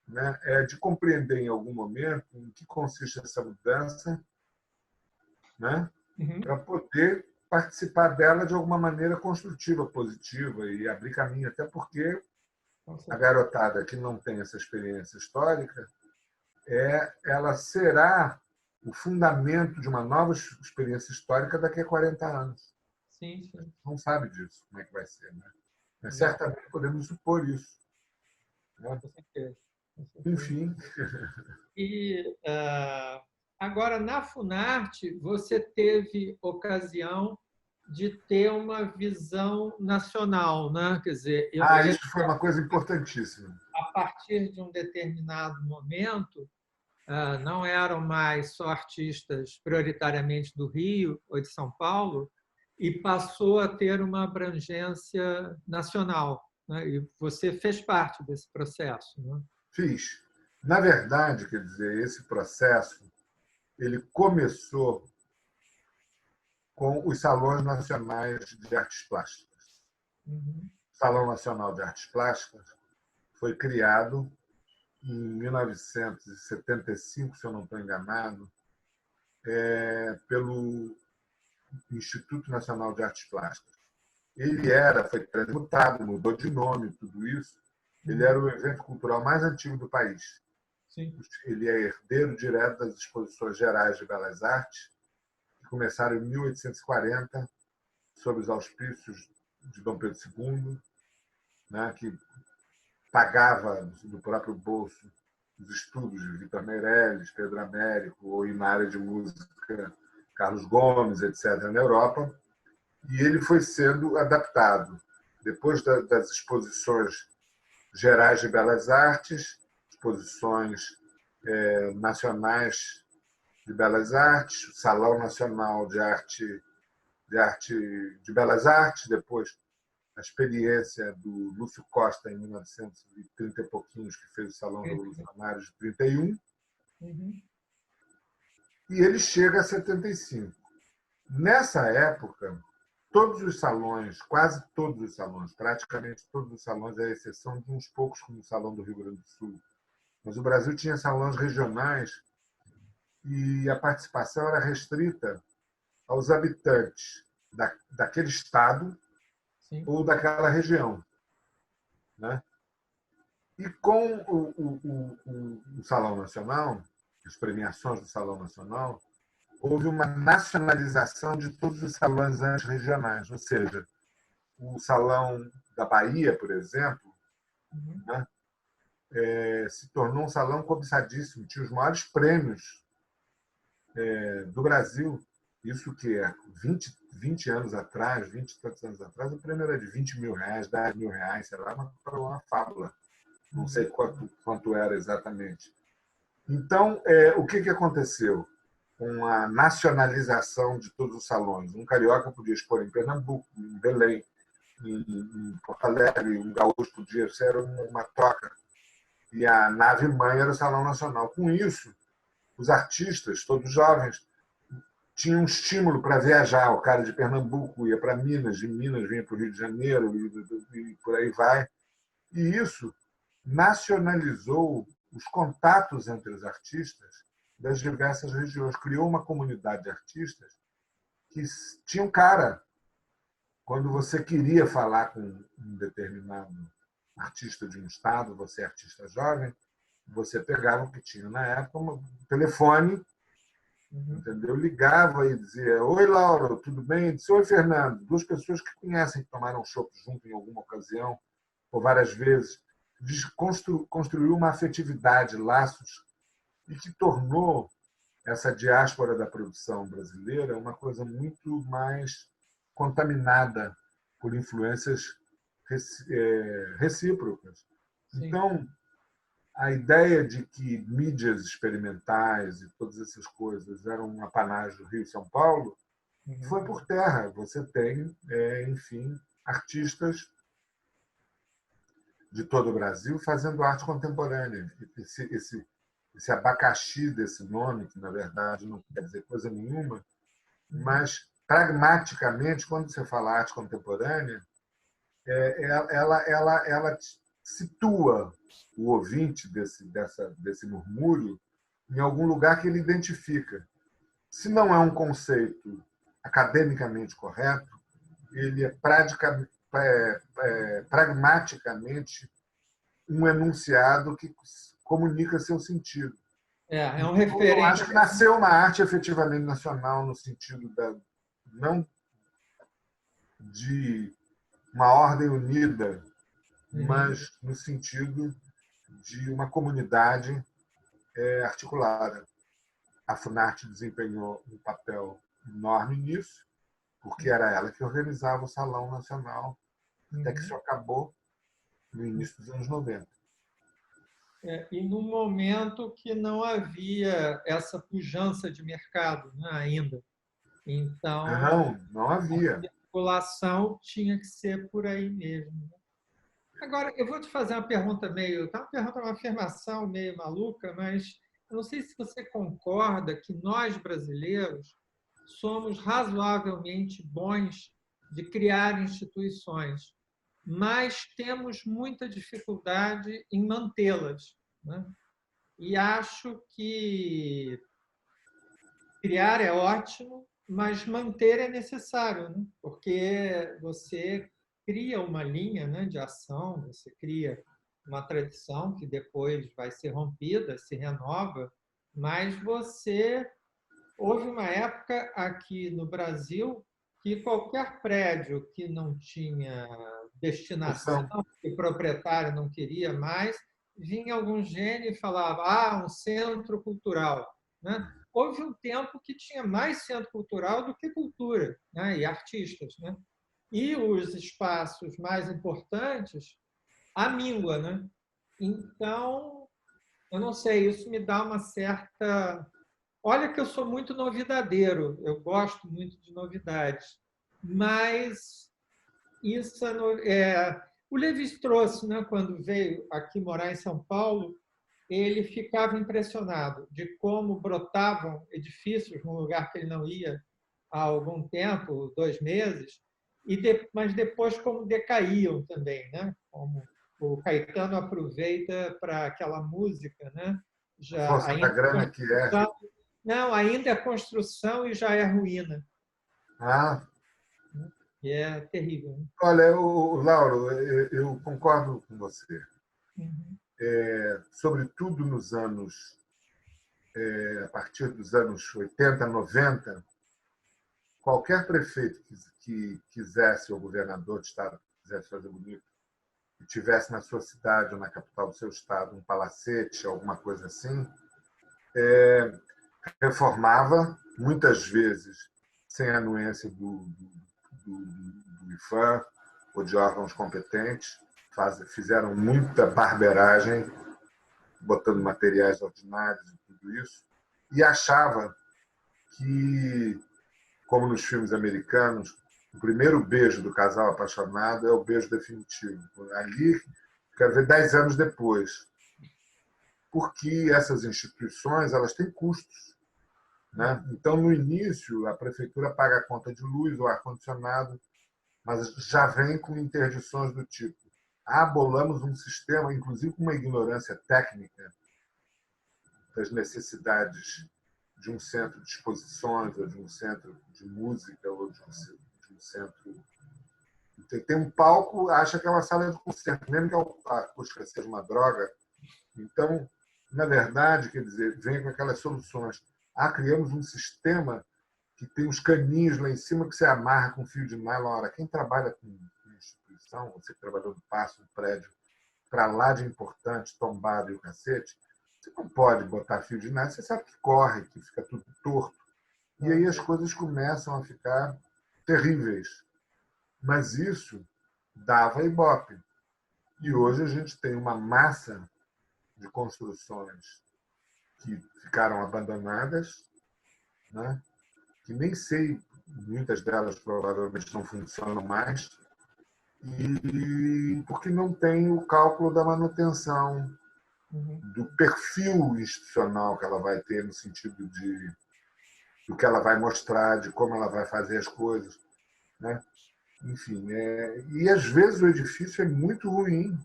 né? É de compreender em algum momento em que consiste essa mudança, né? Para poder participar dela de alguma maneira construtiva, positiva e abrir caminho, até porque a garotada que não tem essa experiência histórica, ela será o fundamento de uma nova experiência histórica daqui a 40 anos. sim, sim. Não sabe disso, como é que vai ser, né? Mas Não, certamente podemos supor isso, né? com certeza. Com certeza. Enfim, E agora, na Funarte, você teve ocasião de ter uma visão nacional, né? Quer dizer, isso foi uma coisa importantíssima. a partir de um determinado momento, não eram mais só artistas prioritariamente do Rio ou de São Paulo, e passou a ter uma abrangência nacional, né? E você fez parte desse processo, né? Fiz. Na verdade, quer dizer, esse processo ele começou com os salões nacionais de artes plásticas. O Salão Nacional de Artes Plásticas foi criado em 1975, se eu não estou enganado, pelo Instituto Nacional de Artes Plásticas. Foi transmutado, mudou de nome, tudo isso. Ele era o evento cultural mais antigo do país. Sim. Ele é herdeiro direto das exposições gerais de belas artes, que começaram em 1840, sob os auspícios de Dom Pedro II, né, que pagava do próprio bolso os estudos de Vitor Meirelles, Pedro Américo, ou na área de música, Carlos Gomes, etc., na Europa. E ele foi sendo adaptado. Depois das exposições gerais de belas artes, exposições nacionais de belas artes, o Salão Nacional de Belas Artes, depois a experiência do Lúcio Costa em 1930 e pouquinhos, que fez o Salão Revolucionário de 31, e ele chega a 75. Nessa época, todos os salões, quase todos os salões, praticamente todos os salões, à exceção de uns poucos, como o Salão do Rio Grande do Sul, mas o Brasil tinha salões regionais e a participação era restrita aos habitantes daquele estado Sim. ou daquela região, né? E com o Salão Nacional, as premiações do Salão Nacional, houve uma nacionalização de todos os salões antes regionais, ou seja, o Salão da Bahia, por exemplo, né, se tornou um salão cobiçadíssimo, tinha os maiores prêmios do Brasil. Isso que é 20 anos atrás, 20 e tantos anos atrás, o prêmio era de 20 mil reais, 10 mil reais, sei lá, uma fábula. Não sei quanto era exatamente. Então, o que aconteceu? Com a nacionalização de todos os salões. Um carioca podia expor em Pernambuco, em Belém, em Porto Alegre, um gaúcho podia ser uma troca. E a nave-mãe era o Salão Nacional. Com isso, os artistas, todos jovens, tinham um estímulo para viajar. O cara de Pernambuco ia para Minas, de Minas vinha para o Rio de Janeiro, e por aí vai. E isso nacionalizou os contatos entre os artistas das diversas regiões. Criou uma comunidade de artistas que tinham cara. Quando você queria falar com um determinado artista de um estado, você é artista jovem, você pegava o que tinha na época, um telefone, entendeu? Ligava e dizia: oi, Laura, tudo bem? Eu disse: oi, Fernando. Duas pessoas que conhecem, que tomaram chopp junto em alguma ocasião, ou várias vezes. Construiu uma afetividade, laços, e que tornou essa diáspora da produção brasileira uma coisa muito mais contaminada por influências recíprocas. Sim. Então, a ideia de que mídias experimentais e todas essas coisas eram um apanágio do Rio e São Paulo foi por terra. Você tem, enfim, artistas de todo o Brasil fazendo arte contemporânea. Esse abacaxi desse nome, que na verdade não quer dizer coisa nenhuma, mas pragmaticamente, quando você fala arte contemporânea, ela situa o ouvinte desse murmúrio em algum lugar que ele identifica. Se não é um conceito academicamente correto, ele é pragmaticamente um enunciado que comunica seu sentido. É um Eu acho referente. que nasceu uma arte efetivamente nacional no sentido não de uma ordem unida, mas no sentido de uma comunidade articulada. A Funarte desempenhou um papel enorme nisso, porque era ela que organizava o Salão Nacional, até que isso acabou no início dos anos 90. E num momento que não havia essa pujança de mercado, né, ainda. Então, Não havia. a circulação tinha que ser por aí mesmo. Agora, eu vou te fazer uma pergunta uma afirmação meio maluca, mas eu não sei se você concorda que nós, brasileiros, somos razoavelmente bons de criar instituições, mas temos muita dificuldade em mantê-las, né? E acho que criar é ótimo, mas manter é necessário, né? Porque você cria uma linha, né, de ação, você cria uma tradição que depois vai ser rompida, se renova, mas você houve uma época aqui no Brasil que qualquer prédio que não tinha destinação, que o proprietário não queria mais, vinha algum gênio e falava: um centro cultural, né? Houve um tempo que tinha mais centro cultural do que cultura, né? E artistas, né? E os espaços mais importantes, a míngua, né? Então, eu não sei, isso me dá uma certa. Olha que eu sou muito novidadeiro, eu gosto muito de novidades, mas isso o Lévi-Strauss, né, quando veio aqui morar em São Paulo, ele ficava impressionado de como brotavam edifícios num lugar que ele não ia há algum tempo, 2 meses, mas depois como decaíam também, né? Como o Caetano aproveita para aquela música, né? A Já força da ainda grana que é. não, ainda é construção e já é ruína. Ah, E é terrível. Né? olha, Lauro, eu concordo com você. Sobretudo nos anos, a partir dos anos 80, 90, qualquer prefeito que quisesse, ou governador de estado que quisesse fazer bonito, e tivesse na sua cidade ou na capital do seu estado um palacete, alguma coisa assim, reformava, muitas vezes sem anuência do IFAM ou de órgãos competentes, fizeram muita barbeiragem, botando materiais ordinários e tudo isso, e achava que, como nos filmes americanos, o primeiro beijo do casal apaixonado é o beijo definitivo. Ali, quero ver 10 anos depois. Porque essas instituições elas têm custos. Né? Então, no início, a prefeitura paga a conta de luz, o ar-condicionado, mas já vem com interdições do tipo: bolamos um sistema, inclusive com uma ignorância técnica das necessidades de um centro de exposições, ou de um centro de música, ou de um centro... Tem um palco, acha que é uma sala de concerto, mesmo que a acústica seja uma droga. Então, na verdade, quer dizer, vem com aquelas soluções. Criamos um sistema que tem uns caninhos lá em cima que você amarra com fio de nylon. Ora, quem trabalha com instituição, você que trabalhou no passo, no prédio, para lá de importante, tombado e o cacete, você não pode botar fio de nylon, você sabe que corre, que fica tudo torto. E aí as coisas começam a ficar terríveis. Mas isso dava Ibope. E hoje a gente tem uma massa de construções que ficaram abandonadas, né? Que nem sei, muitas delas provavelmente não funcionam mais, e porque não tem o cálculo da manutenção, do perfil institucional que ela vai ter, no sentido do que ela vai mostrar, de como ela vai fazer as coisas. Né? Enfim, e às vezes o edifício é muito ruim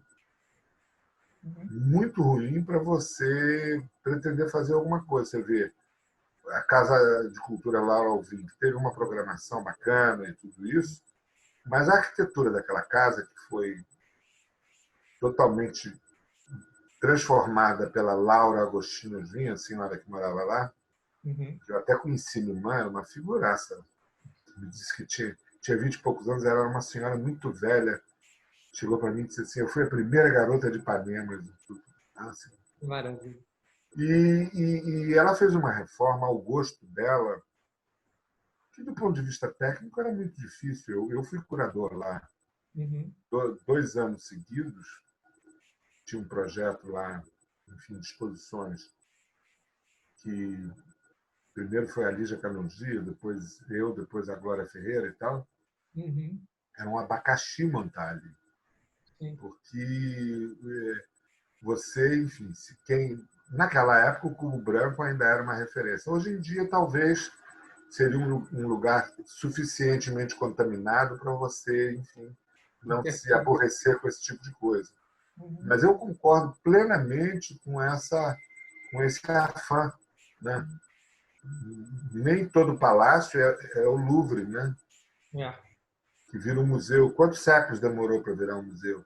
para você pretender fazer alguma coisa. Você vê, a Casa de Cultura Laura Alvim, que teve uma programação bacana e tudo isso, mas a arquitetura daquela casa, que foi totalmente transformada pela Laura Agostinho Alvim, a senhora que morava lá, que eu até conheci minha irmã, era uma figuraça. Me disse que tinha 20 e poucos anos, ela era uma senhora muito velha. Chegou para mim e disse assim: eu fui a primeira garota de Ipanema. Assim. Maravilha. E ela fez uma reforma ao gosto dela, que do ponto de vista técnico era muito difícil. Eu fui curador lá 2 anos seguidos, tinha um projeto lá, enfim, de exposições, que primeiro foi a Lígia Canongia, depois eu, depois a Glória Ferreira e tal. Era um abacaxi montalho. Porque você, enfim, naquela época o cubo branco ainda era uma referência. Hoje em dia, talvez seria um lugar suficientemente contaminado para você, enfim, não se aborrecer com esse tipo de coisa. Mas eu concordo plenamente com esse afã, né? Nem todo palácio é o Louvre, né? Que vira um museu. Quantos séculos demorou para virar um museu?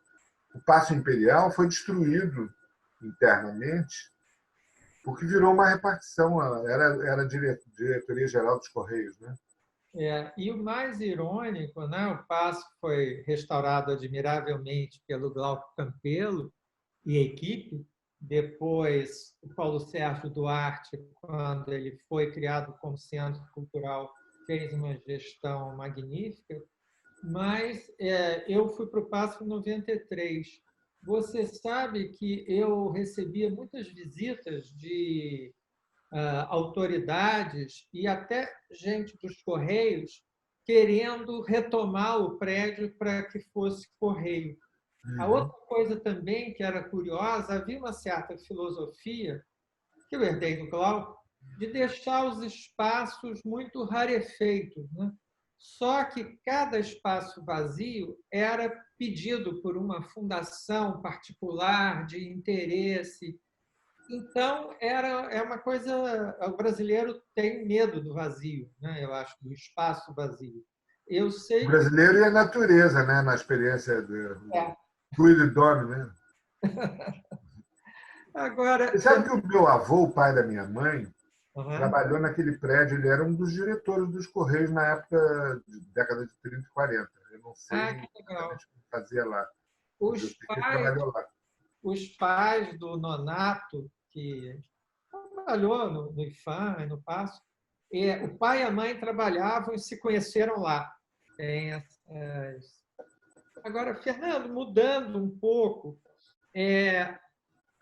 O Paço Imperial foi destruído internamente porque virou uma repartição, era a Diretoria-Geral dos Correios. Né? E o mais irônico, né? O Paço foi restaurado admiravelmente pelo Glauco Campelo e equipe. Depois, o Paulo Sérgio Duarte, quando ele foi criado como centro cultural, fez uma gestão magnífica. Mas eu fui para o Paço em 93. Você sabe que eu recebia muitas visitas de autoridades e até gente dos Correios querendo retomar o prédio para que fosse Correio. A outra coisa também que era curiosa, havia uma certa filosofia, que eu herdei do Glauco, de deixar os espaços muito rarefeitos. Né? Só que cada espaço vazio era pedido por uma fundação particular de interesse. Então, é uma coisa... O brasileiro tem medo do vazio, né? Eu acho, do espaço vazio. Eu sei o brasileiro e a natureza, né? Na experiência do cuide e dorme mesmo. Agora, Você sabe que o meu avô, o pai da minha mãe, Aham. trabalhou naquele prédio, ele era um dos diretores dos Correios na época, década de 30 e 40. Eu não Ah, que sei legal. exatamente o que fazia lá, mas eu Os sei que ele pais, trabalhou lá. os pais do Nonato, que trabalhou no IFAM e no Paço, o pai e a mãe trabalhavam e se conheceram lá. Tem Agora, Fernando, mudando um pouco,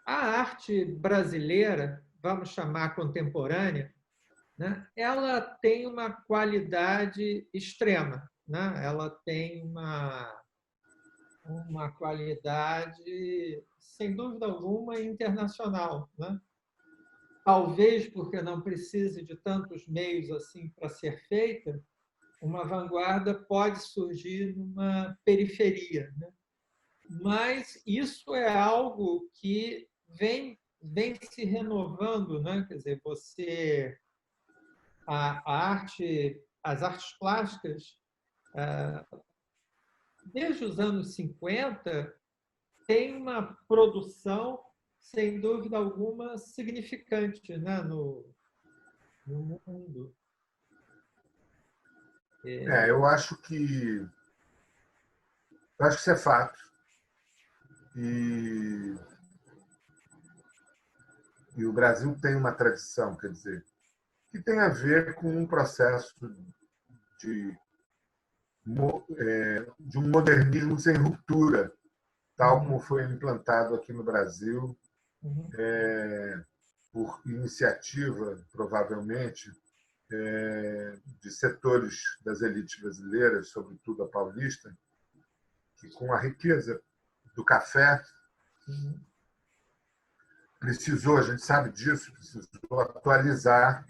a arte brasileira, vamos chamar contemporânea, né? Ela tem uma qualidade extrema, né? Ela tem uma qualidade, sem dúvida alguma, internacional, né? Talvez porque não precise de tantos meios assim para ser feita, uma vanguarda pode surgir numa periferia, né? Mas isso é algo que vem se renovando, né? Quer dizer, as artes plásticas, desde os anos 50, tem uma produção, sem dúvida alguma, significante, né? No mundo. Eu acho que isso é fato. E, e o Brasil tem uma tradição, quer dizer, que tem a ver com um processo de, de um modernismo sem ruptura, tal Uhum, como foi implantado aqui no Brasil uhum, por iniciativa, provavelmente, de setores das elites brasileiras, sobretudo a paulista, que com a riqueza do café uhum, precisou, a gente sabe disso, precisou atualizar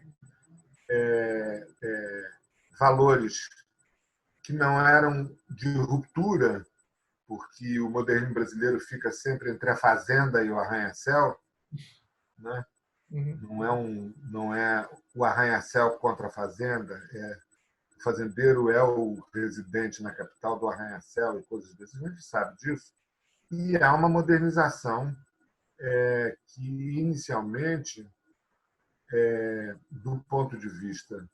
valores que não eram de ruptura, porque o modernismo brasileiro fica sempre entre a fazenda e o arranha-céu, né? uhum, Não é o arranha-céu contra a fazenda, o fazendeiro é o residente na capital do arranha-céu e coisas dessas, a gente sabe disso. E há uma modernização que, inicialmente, do ponto de vista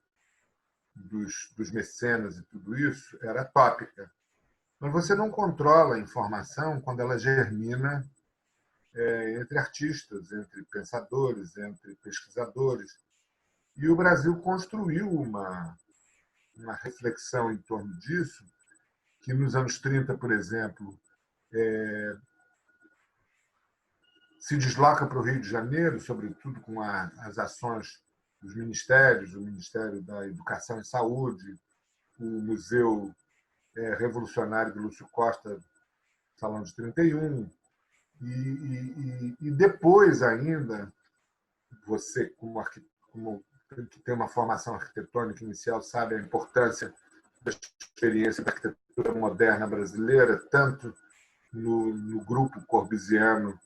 dos mecenas e tudo isso, era tópica. Mas você não controla a informação quando ela germina entre artistas, entre pensadores, entre pesquisadores. E o Brasil construiu uma reflexão em torno disso, que nos anos 30, por exemplo, se desloca para o Rio de Janeiro, sobretudo com as ações dos ministérios, o Ministério da Educação e Saúde, o Museu Revolucionário de Lúcio Costa, Salão de 31, e depois ainda, você, como que tem uma formação arquitetônica inicial, sabe a importância da experiência da arquitetura moderna brasileira, tanto no grupo corbusiano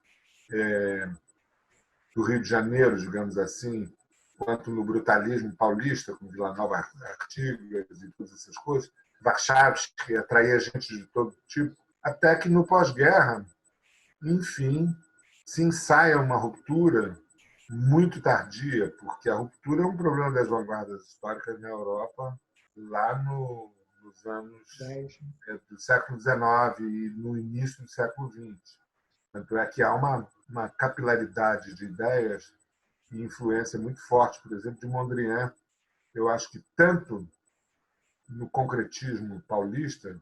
do Rio de Janeiro, digamos assim, quanto no brutalismo paulista, com Vila Nova Artigas e todas essas coisas, Warszawski atraía gente de todo tipo, até que no pós-guerra, enfim, se ensaia uma ruptura muito tardia, porque a ruptura é um problema das vanguardas históricas na Europa lá nos anos do século XIX e no início do século XX. Tanto é que há uma capilaridade de ideias e influência muito forte, por exemplo, de Mondrian. Eu acho que tanto no concretismo paulista,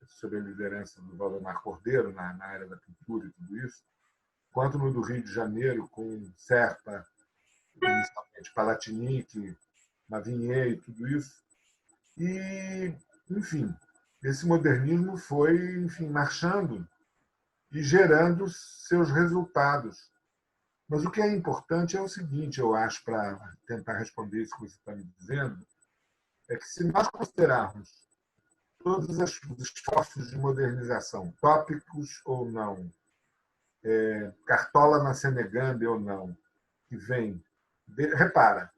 sob a liderança do Valdemar Cordeiro, na área da pintura e tudo isso, quanto no do Rio de Janeiro, com Serpa, inicialmente Palatinic, Mavinier e tudo isso. E, enfim, esse modernismo foi, enfim, marchando e gerando seus resultados. Mas o que é importante é o seguinte, eu acho, para tentar responder isso que você está me dizendo, é que se nós considerarmos todos os esforços de modernização, tópicos ou não, cartola na Senegambe ou não, que vem. Repara,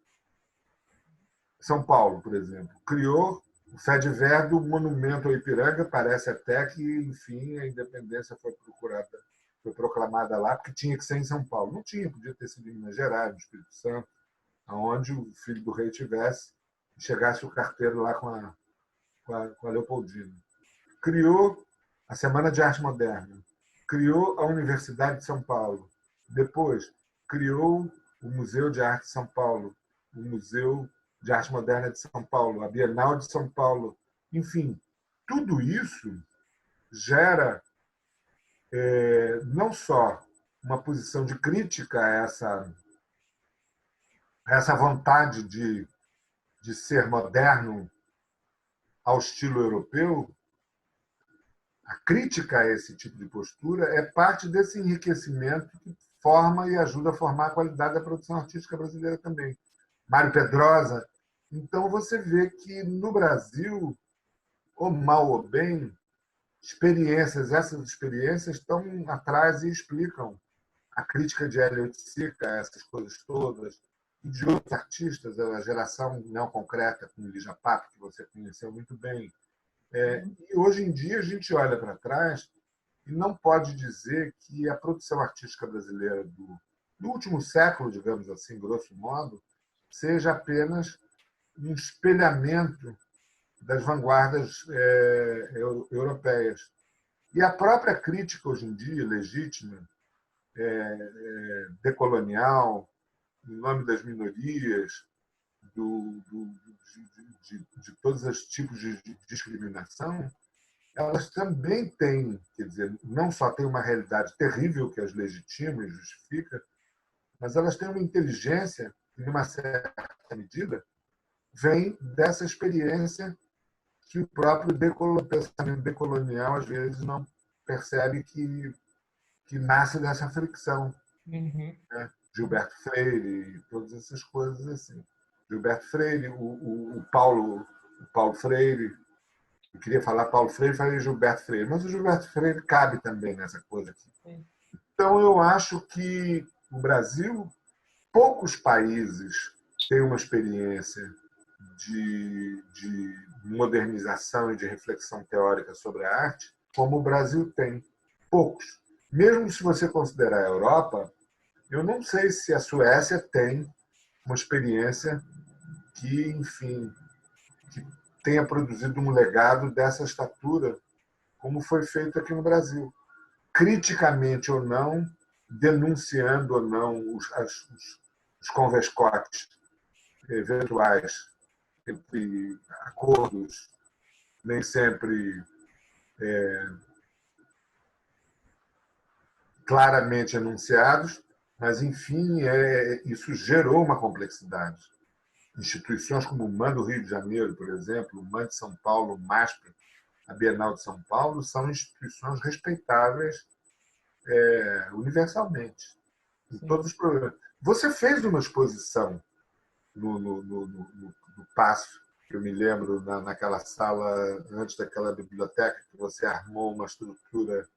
São Paulo, por exemplo, criou o Fediver do monumento ao Ipiranga, parece até que, enfim, a independência foi proclamada lá, porque tinha que ser em São Paulo. Não tinha, podia ter sido em Minas Gerais, no Espírito Santo. aonde o filho do rei tivesse, e chegasse o carteiro lá com a Leopoldina. Criou a Semana de Arte Moderna, criou a Universidade de São Paulo, depois criou o Museu de Arte de São Paulo, o Museu de Arte Moderna de São Paulo, a Bienal de São Paulo. Enfim, tudo isso gera não só uma posição de crítica a essa vontade de ser moderno ao estilo europeu. A crítica a esse tipo de postura é parte desse enriquecimento que forma e ajuda a formar a qualidade da produção artística brasileira também. Mário Pedrosa. Então, você vê que, no Brasil, ou mal ou bem, essas experiências estão atrás e explicam a crítica de Hélio Oiticica, essas coisas todas, e de outros artistas, a geração neoconcreta, com Lígia Papo, que você conheceu muito bem. E hoje em dia a gente olha para trás e não pode dizer que a produção artística brasileira do último século, digamos assim, grosso modo, seja apenas um espelhamento das vanguardas europeias. E a própria crítica hoje em dia, legítima, decolonial, em nome das minorias, de todos os tipos de discriminação, elas também têm, quer dizer, não só têm uma realidade terrível que as legitima e justifica, mas elas têm uma inteligência que, em uma certa medida, vem dessa experiência que o próprio pensamento decolonial, às vezes, não percebe que nasce dessa fricção. Uhum. Né? Gilberto Freire e todas essas coisas assim. Gilberto Freire, o Paulo Freire, eu queria falar Paulo Freire, falei Gilberto Freire, mas o Gilberto Freire cabe também nessa coisa aqui. Sim. Então, eu acho que o Brasil, poucos países têm uma experiência de modernização e de reflexão teórica sobre a arte como o Brasil tem. Poucos. Mesmo se você considerar a Europa, eu não sei se a Suécia tem uma experiência que, enfim, que tenha produzido um legado dessa estatura, como foi feito aqui no Brasil. Criticamente ou não, denunciando ou não os convescotes eventuais entre acordos nem sempre claramente enunciados, mas, enfim, isso gerou uma complexidade. Instituições como o MAN do Rio de Janeiro, por exemplo, o MAN de São Paulo, o MASP, a Bienal de São Paulo, são instituições respeitáveis universalmente, em todos os problemas. Você fez uma exposição no Paço, que eu me lembro, naquela sala, antes daquela biblioteca, que você armou uma estrutura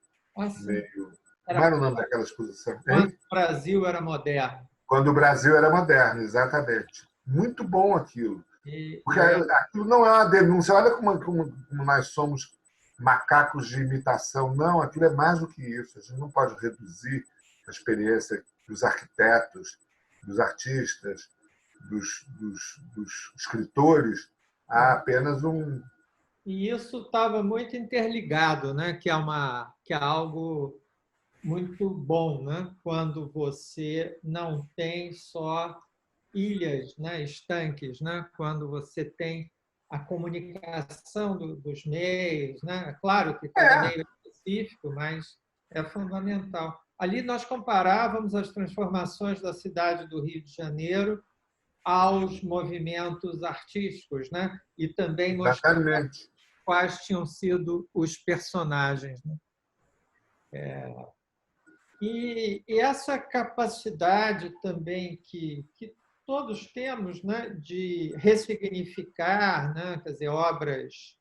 meio... Como era o nome daquela exposição? Quando o Brasil era moderno. Quando o Brasil era moderno, exatamente. Muito bom aquilo. Porque aquilo não é uma denúncia. Olha como nós somos macacos de imitação. Não, aquilo é mais do que isso. A gente não pode reduzir a experiência dos arquitetos, dos artistas, dos escritores a apenas um... E isso estava muito interligado, né? Que é algo muito bom, né? Quando você não tem só ilhas, né? Estanques, né? Quando você tem a comunicação dos meios, né? Claro que cada meio é específico, mas é fundamental. Ali nós comparávamos as transformações da cidade do Rio de Janeiro aos movimentos artísticos, né? E também mostrava quais tinham sido os personagens. Né? E essa capacidade também que todos temos, né, de ressignificar, né, quer dizer, obras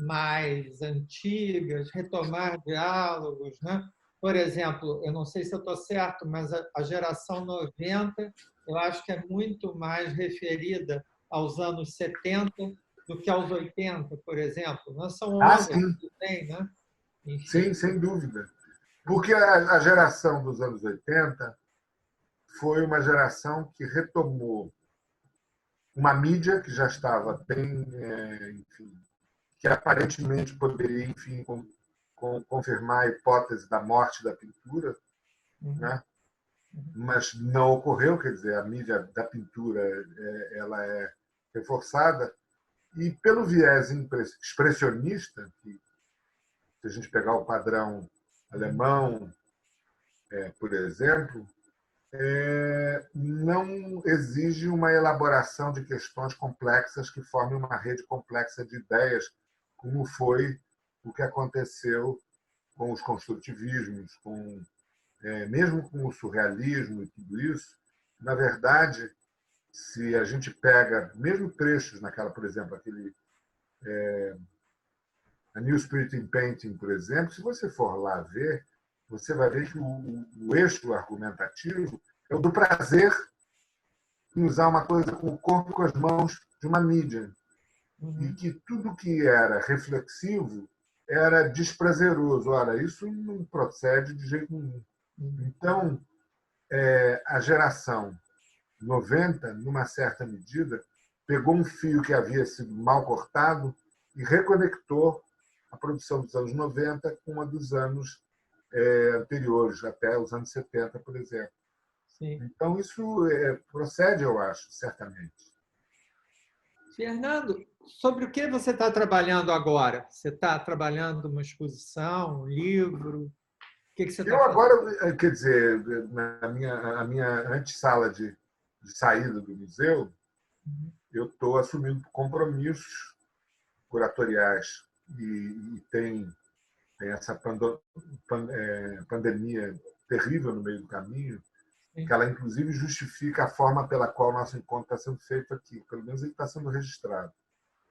mais antigas, retomar diálogos, né? Por exemplo, eu não sei se eu estou certo, mas a geração 90, eu acho que é muito mais referida aos anos 70 do que aos 80, por exemplo. Não são ondas que tem, né? Enfim. Sim, sem dúvida. Porque a geração dos anos 80 foi uma geração que retomou uma mídia que já estava bem, enfim, que aparentemente poderia, enfim, confirmar a hipótese da morte da pintura, né? Mas não ocorreu, quer dizer, a mídia da pintura ela é reforçada, e pelo viés expressionista, que, se a gente pegar o padrão alemão, por exemplo, não exige uma elaboração de questões complexas que formem uma rede complexa de ideias, como foi o que aconteceu com os construtivismos, mesmo com o surrealismo e tudo isso. Na verdade, se a gente pega mesmo trechos naquela, por exemplo, a New Spirit in Painting, por exemplo, se você for lá ver, você vai ver que o eixo argumentativo é o do prazer em usar uma coisa com o corpo e com as mãos de uma mídia. E que tudo que era reflexivo era desprazeroso. Ora, isso não procede de jeito nenhum. Então, a geração 90, numa certa medida, pegou um fio que havia sido mal cortado e reconectou a produção dos anos 90 com a dos anos anteriores, até os anos 70, por exemplo. Sim. Então, isso procede, eu acho, certamente. Fernando, sobre o que você está trabalhando agora? Você está trabalhando uma exposição, um livro? O que você está Eu fazendo? agora, quer dizer, a minha antessala de saída do museu, eu estou assumindo compromissos curatoriais e tem essa pandemia terrível no meio do caminho, que ela inclusive justifica a forma pela qual o nosso encontro está sendo feito aqui, pelo menos ele está sendo registrado.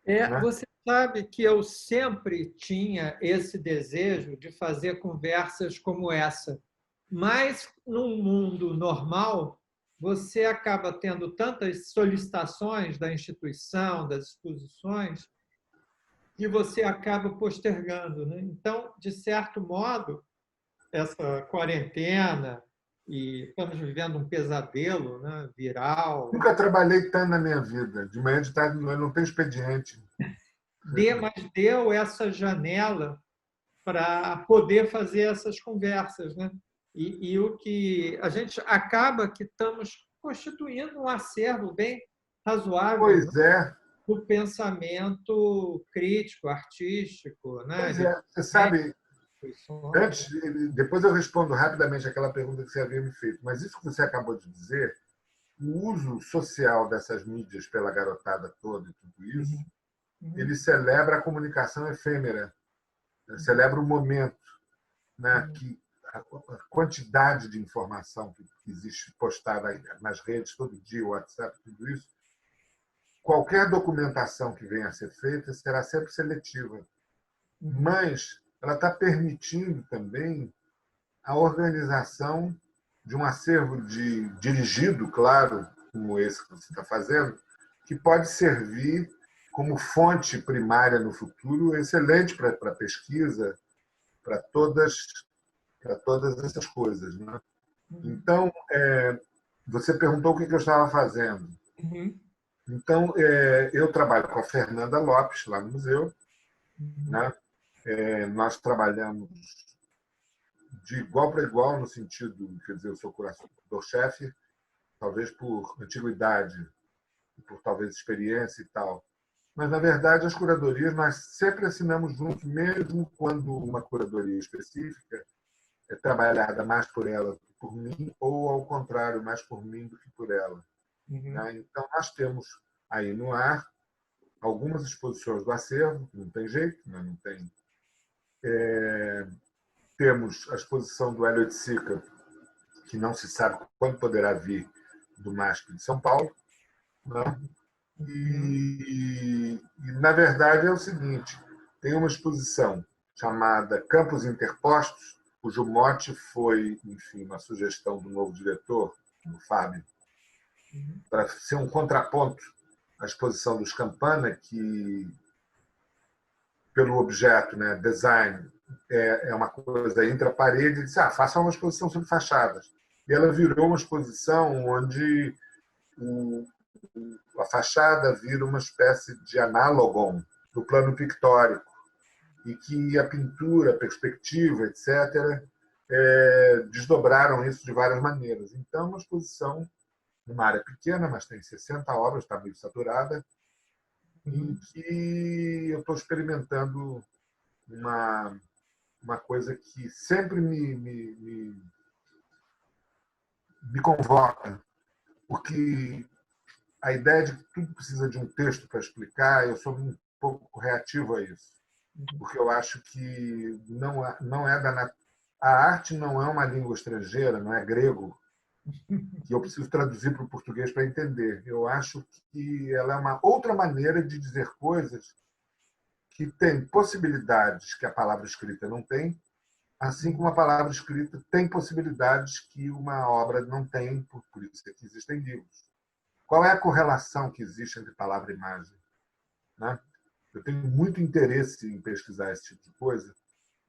Né? Você sabe que eu sempre tinha esse desejo de fazer conversas como essa, mas num mundo normal, você acaba tendo tantas solicitações da instituição, das exposições, que você acaba postergando, né? Então, de certo modo, essa quarentena, e estamos vivendo um pesadelo, né, viral, Nunca trabalhei tanto na minha vida. De manhã, de tarde, eu não tenho expediente. mas deu essa janela para poder fazer essas conversas, né? E o que a gente acaba que estamos constituindo um acervo bem razoável, né, Pois é, do pensamento crítico, artístico, né? pois De é. Você sabe, instituições. antes, depois eu respondo rapidamente aquela pergunta que você havia me feito, mas isso que você acabou de dizer, o uso social dessas mídias pela garotada toda e tudo isso, ele celebra a comunicação efêmera, celebra o momento, né, que a quantidade de informação que existe postada nas redes todo dia, WhatsApp, tudo isso, qualquer documentação que venha a ser feita será sempre seletiva, mas ela está permitindo também a organização de um acervo dirigido, claro, como esse que você está fazendo, que pode servir como fonte primária no futuro, excelente para pesquisa, para todas essas coisas. Né? Então, você perguntou o que eu estava fazendo. Então, eu trabalho com a Fernanda Lopes, lá no museu. Né? Nós trabalhamos de igual para igual, no sentido, quer dizer, eu sou curador-chefe, talvez por antiguidade, por talvez experiência e tal. Mas, na verdade, as curadorias nós sempre assinamos juntos, mesmo quando uma curadoria específica é trabalhada mais por ela do que por mim, ou, ao contrário, mais por mim do que por ela. Né? Então, nós temos aí no ar algumas exposições do acervo, não tem jeito, né? Não tem. Temos a exposição do Hélio de Sica, que não se sabe quando poderá vir, do MASP de São Paulo. Né? Na verdade, é o seguinte: tem uma exposição chamada Campos Interpostos, cujo mote foi, enfim, uma sugestão do novo diretor, do Fábio, para ser um contraponto à exposição dos Campana, que, pelo objeto, né, design, é uma coisa entre a parede, e disse, faça uma exposição sobre fachadas. E ela virou uma exposição onde a fachada vira uma espécie de análogon do plano pictórico, e que a pintura, a perspectiva, etc., desdobraram isso de várias maneiras. Então, uma exposição numa área pequena, mas tem 60 obras, está meio saturada, em que eu estou experimentando uma coisa que sempre me convoca, porque a ideia de que tudo precisa de um texto para explicar, eu sou um pouco reativo a isso, porque eu acho que não é a arte não é uma língua estrangeira, não é grego, que eu preciso traduzir para o português para entender. Eu acho que ela é uma outra maneira de dizer coisas que tem possibilidades que a palavra escrita não tem, assim como a palavra escrita tem possibilidades que uma obra não tem, por isso é que existem livros. Qual é a correlação que existe entre palavra e imagem? Né? Eu tenho muito interesse em pesquisar esse tipo de coisa,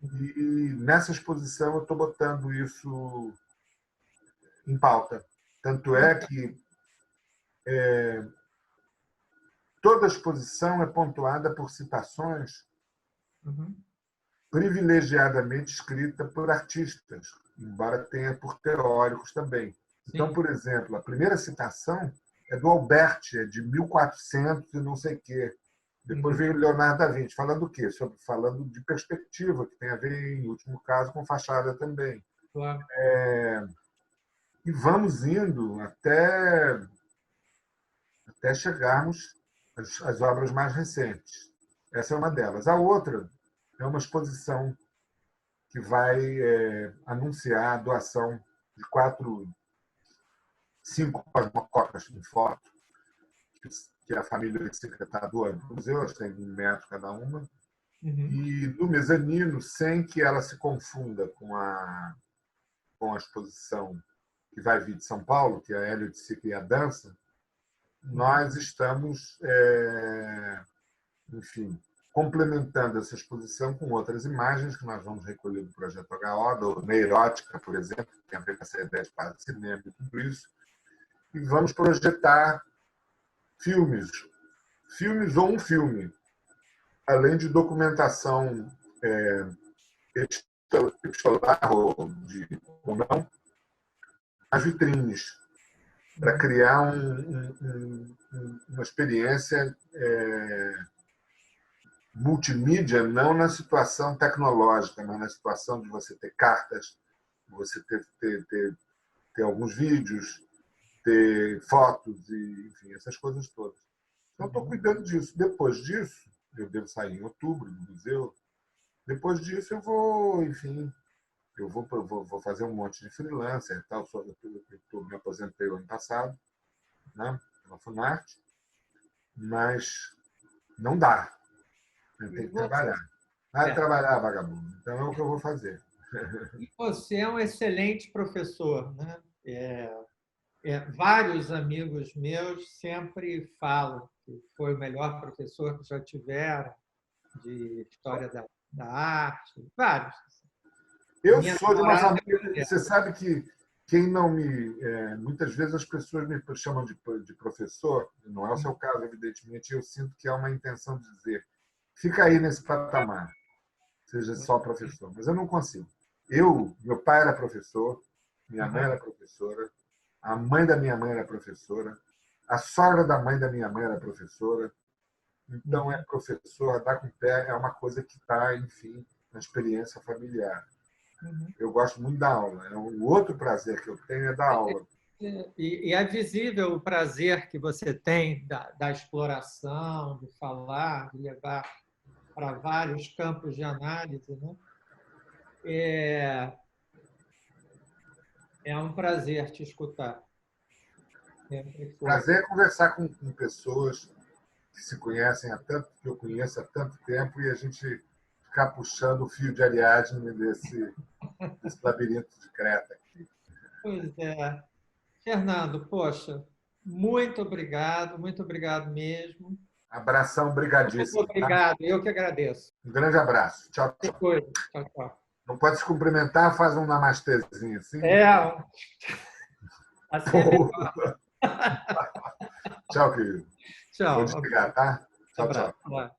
e nessa exposição eu estou botando isso em pauta. Tanto é que toda a exposição é pontuada por citações privilegiadamente escritas por artistas, embora tenha por teóricos também. Então, por exemplo, a primeira citação é do Alberti, é de 1400 e não sei o quê. Depois veio Leonardo da Vinci, falando o quê? Falando de perspectiva, que tem a ver, em último caso, com fachada também. Claro. E vamos indo até chegarmos às obras mais recentes. Essa é uma delas. A outra é uma exposição que vai anunciar a doação de 5 cosmocópias em foto, que a família de secretária doando para o museu, elas têm 1 metro cada uma. E no mezanino, sem que ela se confunda com a exposição que vai vir de São Paulo, que é a Hélio de Sica e a Dança, nós estamos, enfim, complementando essa exposição com outras imagens que nós vamos recolher do Projeto HO, da Neurótica, por exemplo, que tem a ver com essa ideia de espaço de cinema e tudo isso, e vamos projetar filmes ou um filme, além de documentação epistolar ou não, as vitrines, para criar uma experiência multimídia, não na situação tecnológica, mas na situação de você ter cartas, você ter alguns vídeos, ter fotos, e, enfim, essas coisas todas. Então, estou cuidando disso. Depois disso, eu devo sair em outubro do museu. Depois disso, eu vou, enfim, eu vou fazer um monte de freelancer e tal. Eu me aposentei o ano passado, né, na Funarte, mas não dá. Eu tenho que trabalhar. Trabalhar, vagabundo. Então, é o que eu vou fazer. E você é um excelente professor, né? Vários amigos meus sempre falam que foi o melhor professor que já tiveram de história da arte, vários. Eu sou de uma família. Você sabe que quem não me. Muitas vezes as pessoas me chamam de professor, não é o seu caso, evidentemente, eu sinto que há uma intenção de dizer: fica aí nesse patamar, seja só professor. Mas eu não consigo. Meu pai era professor, minha mãe era professora, a mãe da minha mãe era professora, a sogra da mãe da minha mãe era professora. Então, é professor, dar com o pé é uma coisa que está, enfim, na experiência familiar. Eu gosto muito da aula. O outro prazer que eu tenho é dar aula. E é visível o prazer que você tem da exploração, de falar, de levar para vários campos de análise, né? É um prazer te escutar. Prazer é conversar com pessoas que se conhecem que eu conheço há tanto tempo, e a gente ficar puxando o fio de Ariadne desse labirinto de Creta aqui. Pois é. Fernando, poxa, muito obrigado mesmo. Abração, brigadíssimo. Muito obrigado, tá? Eu que agradeço. Um grande abraço. Tchau, tchau. Tchau, tchau. Não pode se cumprimentar, faz um namastezinho assim. Assim é melhor. Tchau, querido. Vou Tchau. desligar, tá? Tchau, Abraço. tchau.